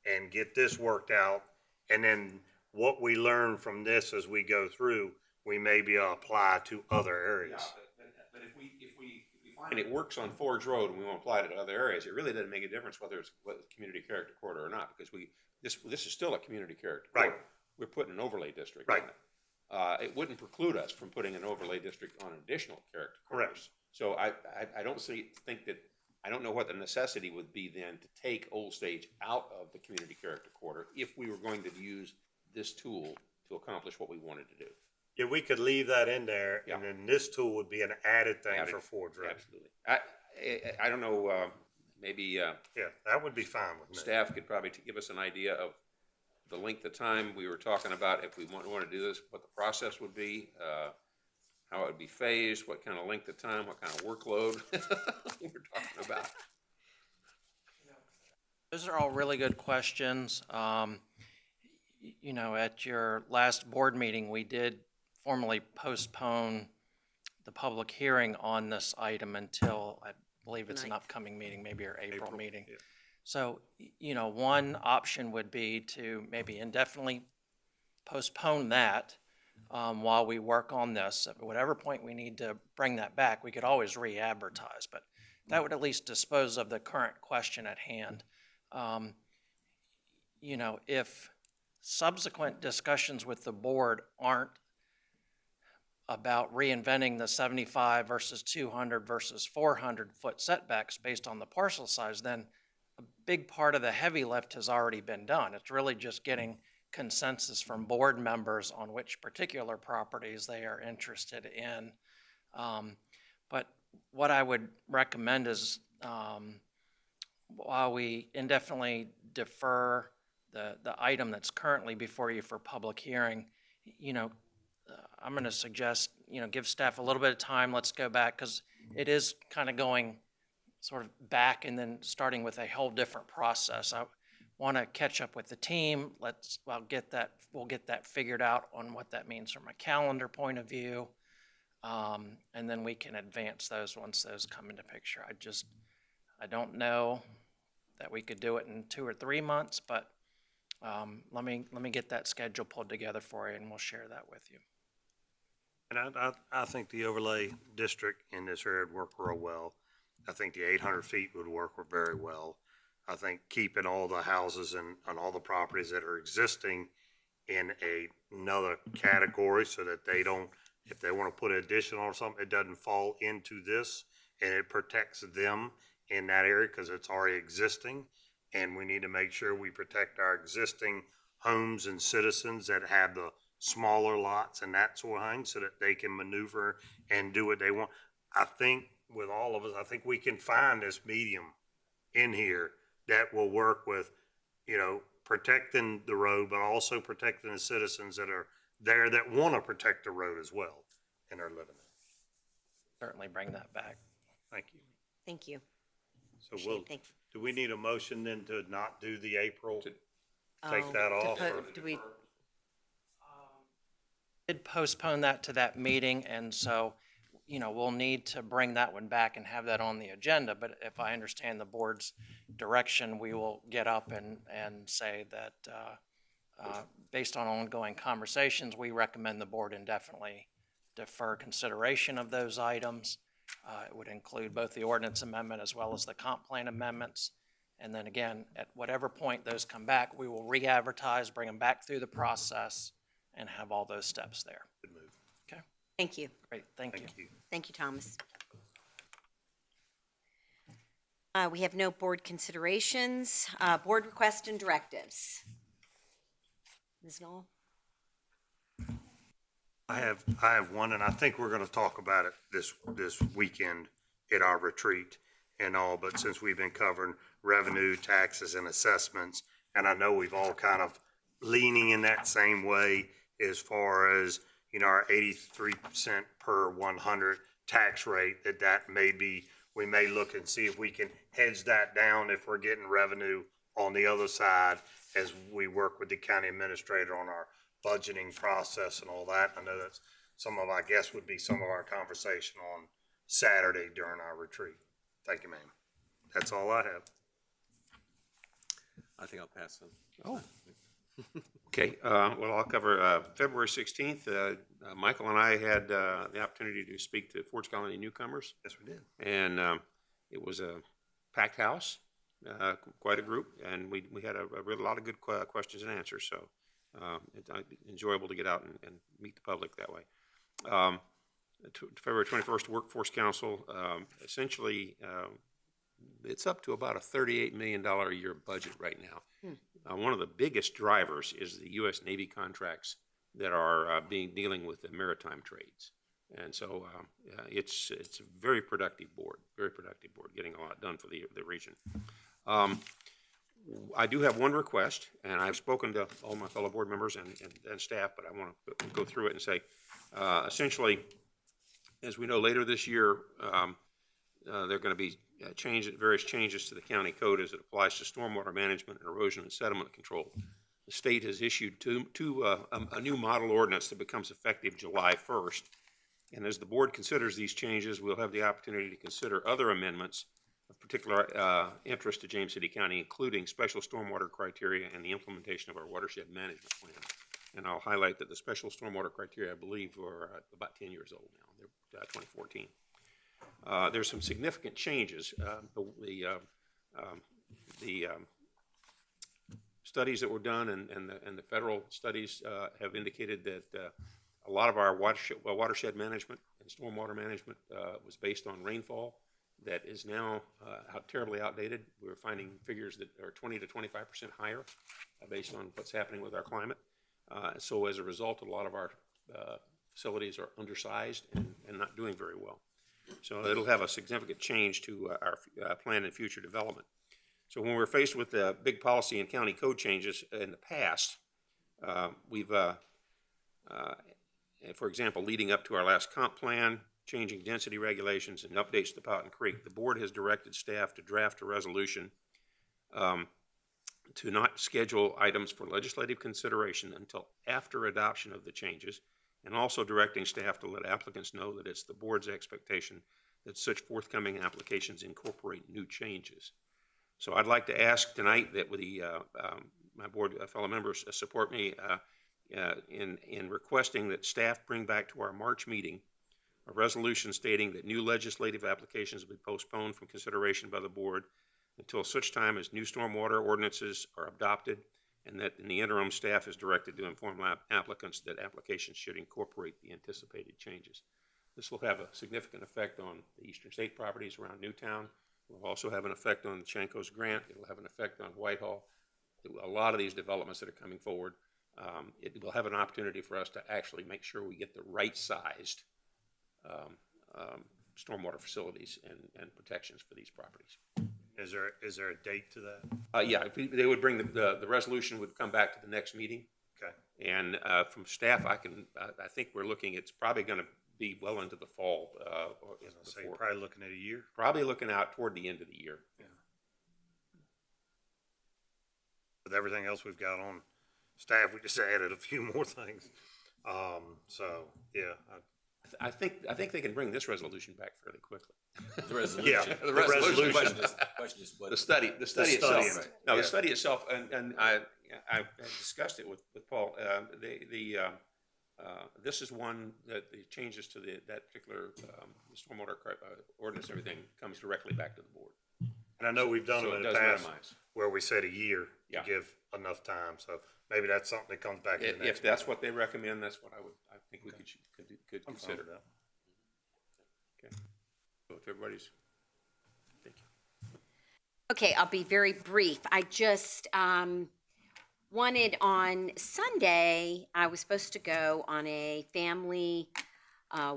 D: and get this worked out, and then what we learn from this as we go through, we may be able to apply to other areas.
H: Yeah, but if we find it works on Forge Road and we want to apply it to other areas, it really doesn't make a difference whether it's community character corridor or not, because this is still a community character corridor. We're putting an overlay district on it. It wouldn't preclude us from putting an overlay district on additional character corridors. So I don't know what the necessity would be then to take Old Stage out of the community character corridor if we were going to use this tool to accomplish what we wanted to do.
D: Yeah, we could leave that in there, and then this tool would be an added thing for Ford Road.
H: Absolutely. I don't know, maybe.
D: Yeah, that would be fine with me.
H: Staff could probably give us an idea of the length of time we were talking about, if we want to do this, what the process would be, how it would be phased, what kind of length of time, what kind of workload we're talking about.
Q: Those are all really good questions. You know, at your last board meeting, we did formally postpone the public hearing on this item until, I believe it's an upcoming meeting, maybe our April meeting. Yeah. So, you know, one option would be to maybe indefinitely postpone that while we work on this. At whatever point we need to bring that back, we could always re-advertise, but that would at least dispose of the current question at hand. You know, if subsequent discussions with the board aren't about reinventing the 75 versus 200 versus 400 foot setbacks based on the parcel size, then a big part of the heavy lift has already been done. It's really just getting consensus from board members on which particular properties they are interested in. But what I would recommend is, while we indefinitely defer the item that's currently before you for public hearing, you know, I'm going to suggest, you know, give staff a little bit of time. Let's go back, because it is kind of going sort of back and then starting with a whole different process. I want to catch up with the team. We'll get that figured out on what that means from a calendar point of view. And then we can advance those once those come into picture. I don't know that we could do it in 2 or 3 months, but let me get that schedule pulled together for you, and we'll share that with you.
D: And I think the overlay district in this area would work real well. I think the 800 feet would work very well. I think keeping all the houses and all the properties that are existing in another category so that they don't, if they want to put an addition or something, it doesn't fall into this, and it protects them in that area because it's already existing. And we need to make sure we protect our existing homes and citizens that have the smaller lots and that sort of thing so that they can maneuver and do what they want. I think with all of us, I think we can find this medium in here that will work with, protecting the road, but also protecting the citizens that are there that want to protect the road as well and are living there.
Q: Certainly bring that back.
D: Thank you.
A: Thank you.
D: So
A: Thank you.
D: do we need a motion then to not do the April? Take that off?
A: Do we?
Q: Did postpone that to that meeting, and so, we'll need to bring that one back and have that on the agenda. But if I understand the board's direction, we will get up and say that based on ongoing conversations, we recommend the board indefinitely defer consideration of those items. It would include both the ordinance amendment as well as the comp plan amendments. And then again, at whatever point those come back, we will re-advertise, bring them back through the process, and have all those steps there.
D: Good move.
Q: Okay.
A: Thank you.
Q: Great. Thank you.
A: Thank you, Thomas. We have no board considerations. Board requests and directives. Ms. Knoll?
D: I have one, and I think we're going to talk about it this weekend at our retreat and all, but since we've been covering revenue, taxes, and assessments, and I know we've all kind of leaning in that same way as far as, our 83% per 100 tax rate, that may be, we may look and see if we can hedge that down if we're getting revenue on the other side as we work with the county administrator on our budgeting process and all that. I know that's I guess would be some of our conversation on Saturday during our retreat. Thank you, ma'am. That's all I have.
G: I think I'll pass on.
H: Oh. Okay, well, I'll cover February 16th. Michael and I had the opportunity to speak to Forge Colony newcomers.
D: Yes, we did.
H: And it was a packed house, quite a group, and we had a lot of good questions and answers. So it's enjoyable to get out and meet the public that way. February 21st, Workforce Council, essentially, it's up to about a $38 million a year budget right now. One of the biggest drivers is the U.S. Navy contracts that are dealing with the maritime trades. And so it's a very productive board, getting a lot done for the region. I do have one request, and I've spoken to all my fellow board members and staff, but I want to go through it and say, essentially, as we know, later this year, there are going to be various changes to the county code as it applies to stormwater management and erosion and sediment control. The state has issued a new model ordinance that becomes effective July 1st. And as the board considers these changes, we'll have the opportunity to consider other amendments of particular interest to James City County, including special stormwater criteria and the implementation of our watershed management plan. And I'll highlight that the special stormwater criteria, I believe, are about 10 years old now. They're 2014. There's some significant changes. The studies that were done and the federal studies have indicated that a lot of our watershed management and stormwater management was based on rainfall that is now terribly outdated. We're finding figures that are 20 to 25% higher based on what's happening with our climate. So as a result, a lot of our facilities are undersized and not doing very well. So it'll have a significant change to our plan and future development. So when we're faced with the big policy and county code changes in the past, we've, for example, leading up to our last comp plan, changing density regulations and updates to Powhatan Creek. The board has directed staff to draft a resolution to not schedule items for legislative consideration until after adoption of the changes, and also directing staff to let applicants know that it's the board's expectation that such forthcoming applications incorporate new changes. So I'd like to ask tonight that my board fellow members support me in requesting that staff bring back to our March meeting a resolution stating that new legislative applications will be postponed from consideration by the board until such time as new stormwater ordinances are adopted, and that in the interim, staff is directed to inform applicants that applications should incorporate the anticipated changes. This will have a significant effect on the eastern state properties around Newtown. It will also have an effect on the Chanco's Grant. It will have an effect on Whitehall. A lot of these developments that are coming forward, it will have an opportunity for us to actually make sure we get the right sized stormwater facilities and protections for these properties.
D: Is there a date to that?
H: Yeah, they would bring the resolution would come back to the next meeting.
D: Okay.
H: And from staff, I think we're looking, it's probably going to be well into the fall.
D: So you're probably looking at a year?
H: Probably looking out toward the end of the year.
D: Yeah. With everything else we've got on staff, we just added a few more things. So yeah.
H: I think they can bring this resolution back fairly quickly.
G: The resolution.
D: Yeah,
G: the resolution. The question is what?
H: The study itself.
D: Right.
H: No,
D: yeah.
H: the study itself, and I discussed it with Paul. This is one that the changes to that particular stormwater ordinance, and everything comes directly back to the board.
D: And I know we've done
H: So
D: them in
H: it
D: the
H: does
D: past where we said a year to give enough time. So maybe that's something that comes back in the next
H: If that's what they recommend, that's what I think we could consider.
D: that.
H: Okay. So if everybody's, thank you.
A: Okay, I'll be very brief. I just wanted on Sunday, I was supposed to go on a family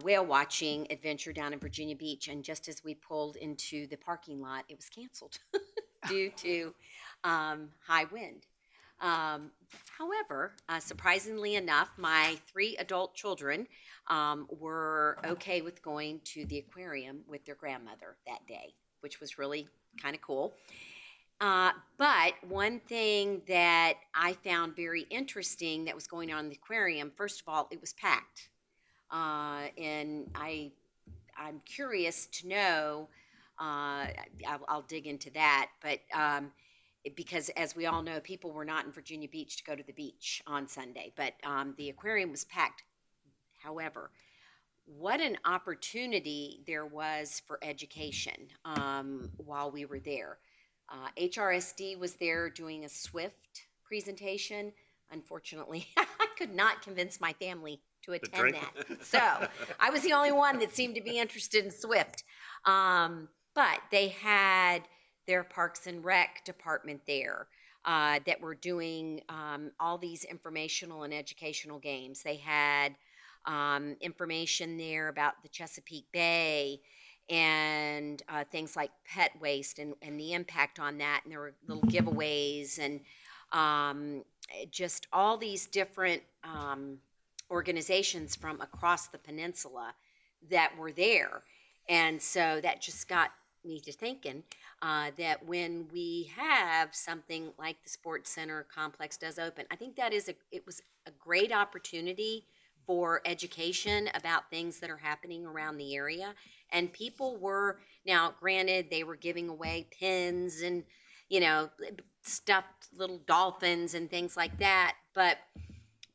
A: whale watching adventure down in Virginia Beach, and just as we pulled into the parking lot, it was canceled due to high wind. However, surprisingly enough, my 3 adult children were okay with going to the aquarium with their grandmother that day, which was really kind of cool. But one thing that I found very interesting that was going on in the aquarium, first of all, it was packed. And I'm curious to know, I'll dig into that, but because as we all know, people were not in Virginia Beach to go to the beach on Sunday, but the aquarium was packed. However, what an opportunity there was for education while we were there. HRSD was there doing a SWIFT presentation. Unfortunately, I could not convince my family to attend that. So I was the only one that seemed to be interested in SWIFT. But they had their Parks and Rec department there that were doing all these informational and educational games. They had information there about the Chesapeake Bay and things like pet waste and the impact on that. And there were little giveaways and just all these different organizations from across the peninsula that were there. And so that just got me to thinking that when we have something like the Sports Center complex does open, I think that it was a great opportunity for education about things that are happening around the area. And people were, now granted, they were giving away pins and, stuffed little dolphins and things like that. But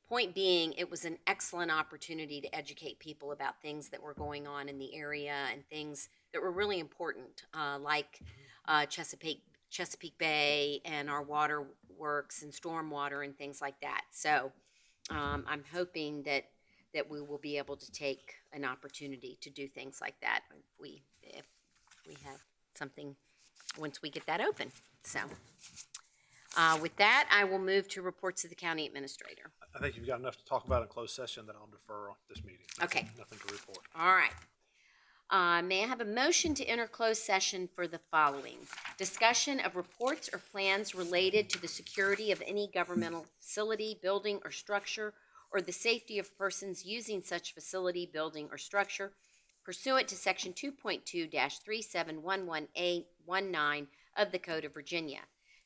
A: point being, it was an excellent opportunity to educate people about things that were going on in the area and things that were really important, like Chesapeake Bay and our water works and stormwater and things like that. So I'm hoping that we will be able to take an opportunity to do things like that if we have something once we get that open. So with that, I will move to reports of the county administrator.
B: I think you've got enough to talk about in closed session that I'll defer on this meeting.
A: Okay.
B: Nothing to report.
A: All right. May I have a motion to enter closed session for the following? Discussion of reports or plans related to the security of any governmental facility, building, or structure, or the safety of persons using such facility, building, or structure. pursuant to Section 2.2-3711A19 of the Code of Virginia.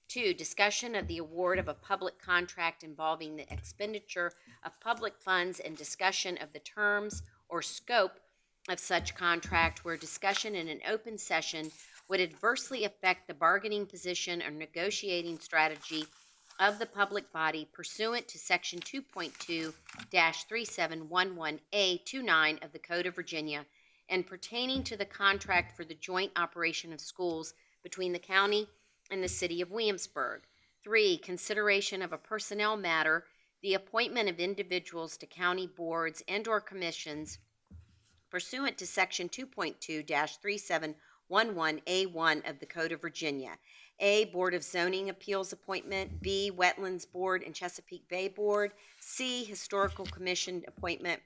A: 2, discussion of the award of a public contract involving the expenditure of public funds and discussion of the terms or scope of such contract where discussion in an open session would adversely affect the bargaining position or negotiating strategy of the public body pursuant to Section 2.2-3711A29 of the Code of Virginia and pertaining to the contract for the joint operation of schools between the county and the city of Williamsburg. 3, consideration of a personnel matter, the appointment of individuals to county boards and/or commissions pursuant to Section 2.2-3711A1 of the Code of Virginia. A, Board of Zoning Appeals appointment. B, Wetlands Board and Chesapeake Bay Board. C, Historical Commission appointment.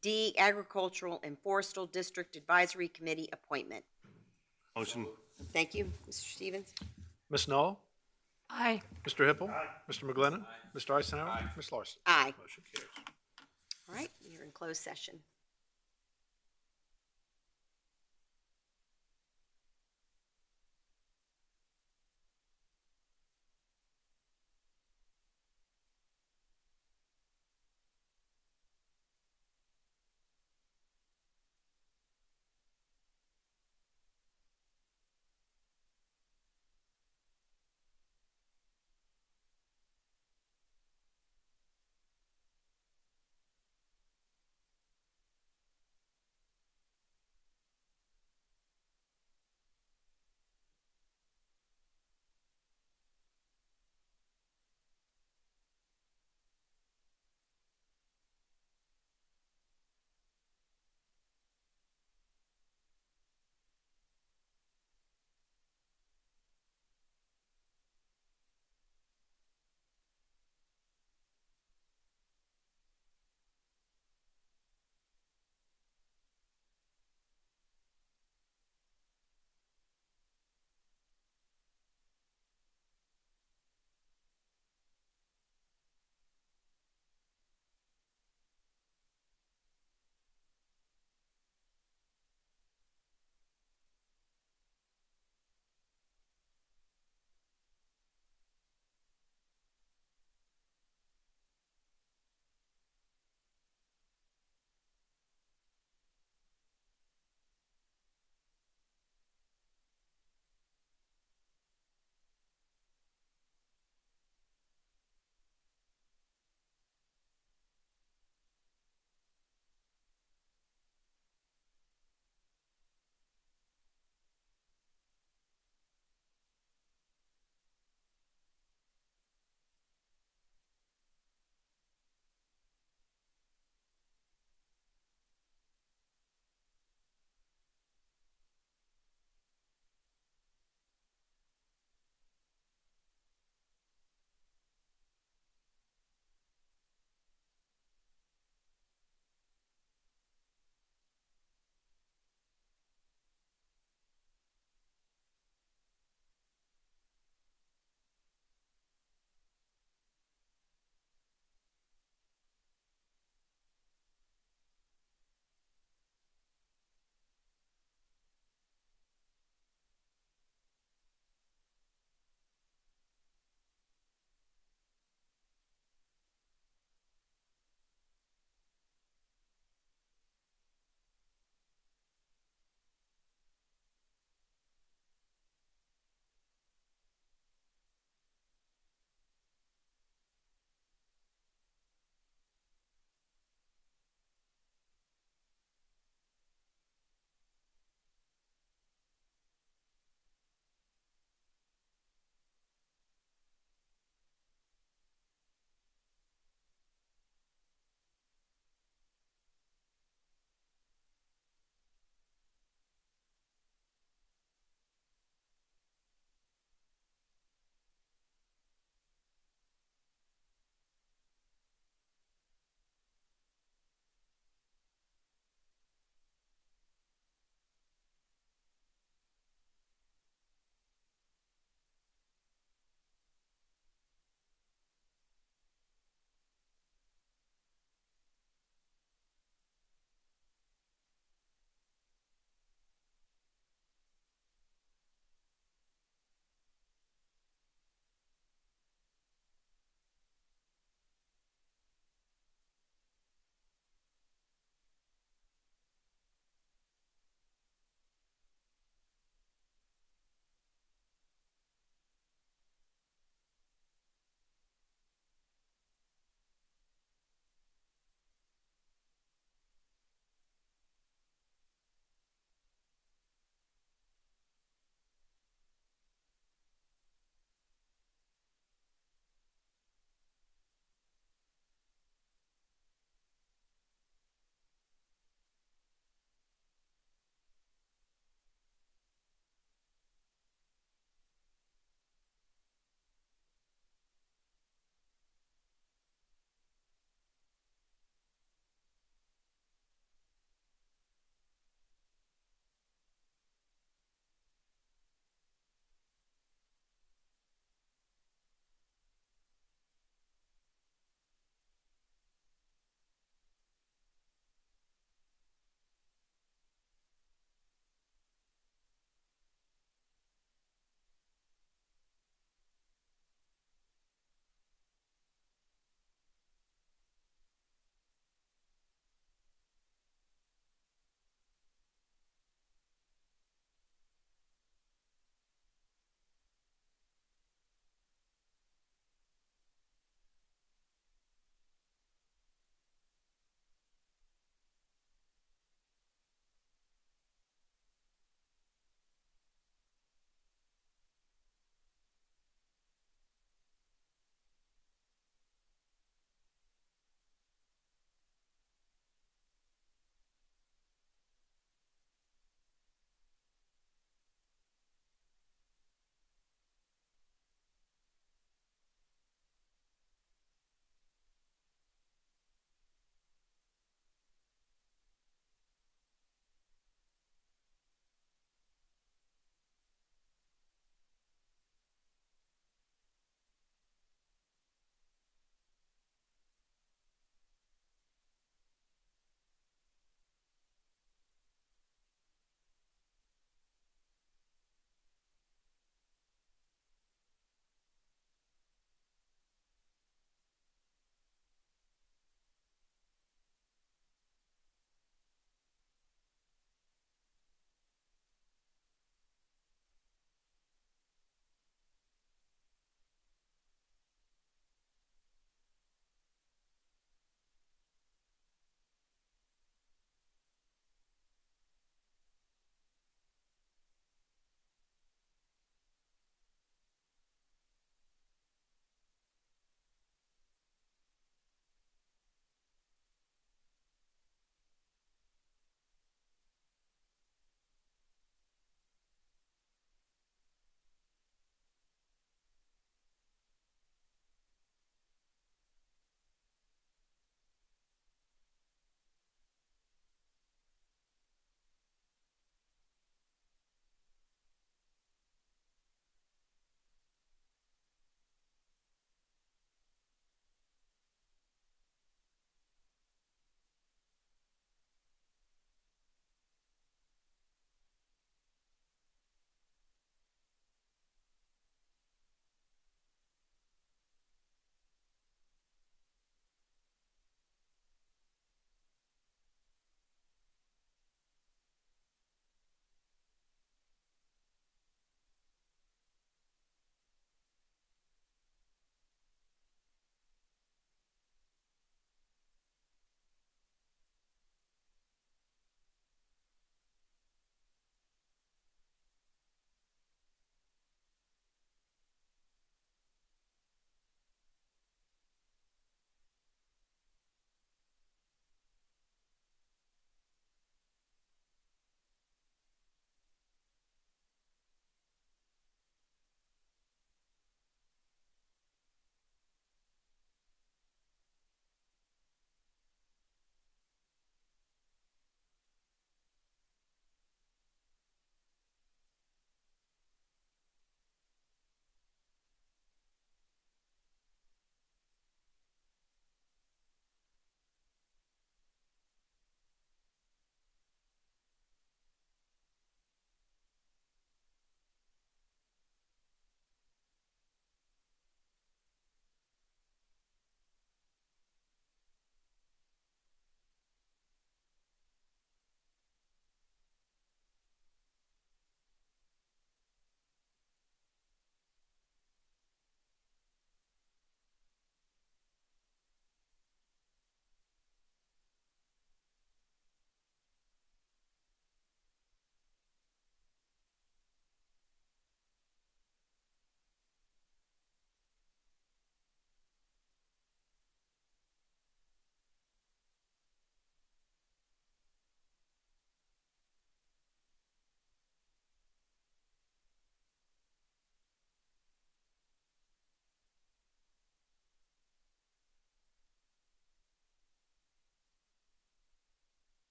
A: D, Agricultural and Forestal District Advisory Committee appointment.
D: Motion.
A: Thank you, Mr. Stevens.
B: Ms. Knoll?
J: Aye.
B: Mr. Hippel? Mr. McGlinnan? Mr. Eisenhower? Ms. Larson?
A: Aye.
B: Motion carries.
A: All right, we are in closed session.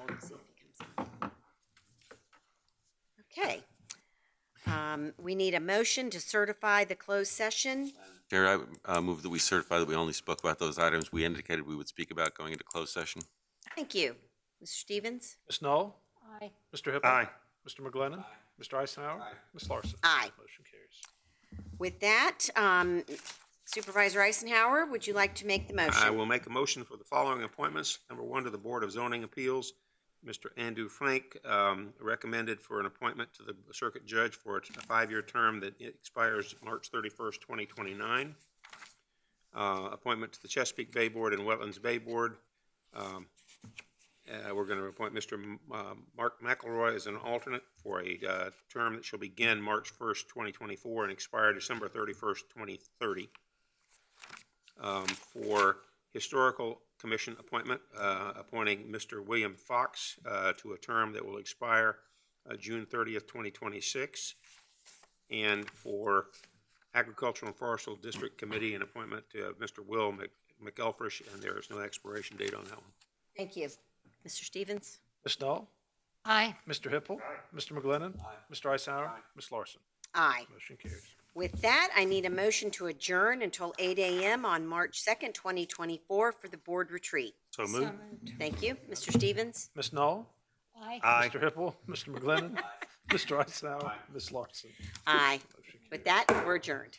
A: hold and see if he comes in. Okay. We need a motion to certify the closed session.
G: Chair, I move that we certify that we only spoke about those items we indicated we would speak about going into closed session.
A: Thank you. Mr. Stevens?
B: Ms. Knoll?
J: Aye.
B: Mr. Hippel?
D: Aye.
B: Mr. McGlinnan? Mr. Eisenhower? Ms. Larson?
A: Aye.
B: Motion carries.
A: With that, Supervisor Eisenhower, would you like to make the motion?
H: I will make a motion for the following appointments. Number one, to the Board of Zoning Appeals, Mr. Andrew Frank, recommended for an appointment to the Circuit Judge for a 5-year term that expires March 31st, 2029. Appointment to the Chesapeake Bay Board and Wetlands Bay Board. We're going to appoint Mr. Mark McElroy as an alternate for a term that shall begin March 1st, 2024 and expire December 31st, 2030. For Historical Commission appointment, appointing Mr. William Fox to a term that will expire June 30th, 2026. And for Agricultural and Forestal District Committee, an appointment to Mr. Will McElfresh, and there is no expiration date on that one.
A: Thank you. Mr. Stevens?
B: Ms. Knoll?
J: Aye.
B: Mr. Hippel? Mr. McGlinnan? Mr. Eisenhower? Ms. Larson?
A: Aye.
B: Motion carries.
A: With that, I need a motion to adjourn until 8 a.m. on March 2nd, 2024 for the board retreat.
D: So moved.
A: Thank you. Mr. Stevens?
B: Ms. Knoll?
J: Aye.
D: Aye.
B: Mr. Hippel? Mr. McGlinnan? Mr. Eisenhower? Ms. Larson?
A: Aye. With that, we're adjourned.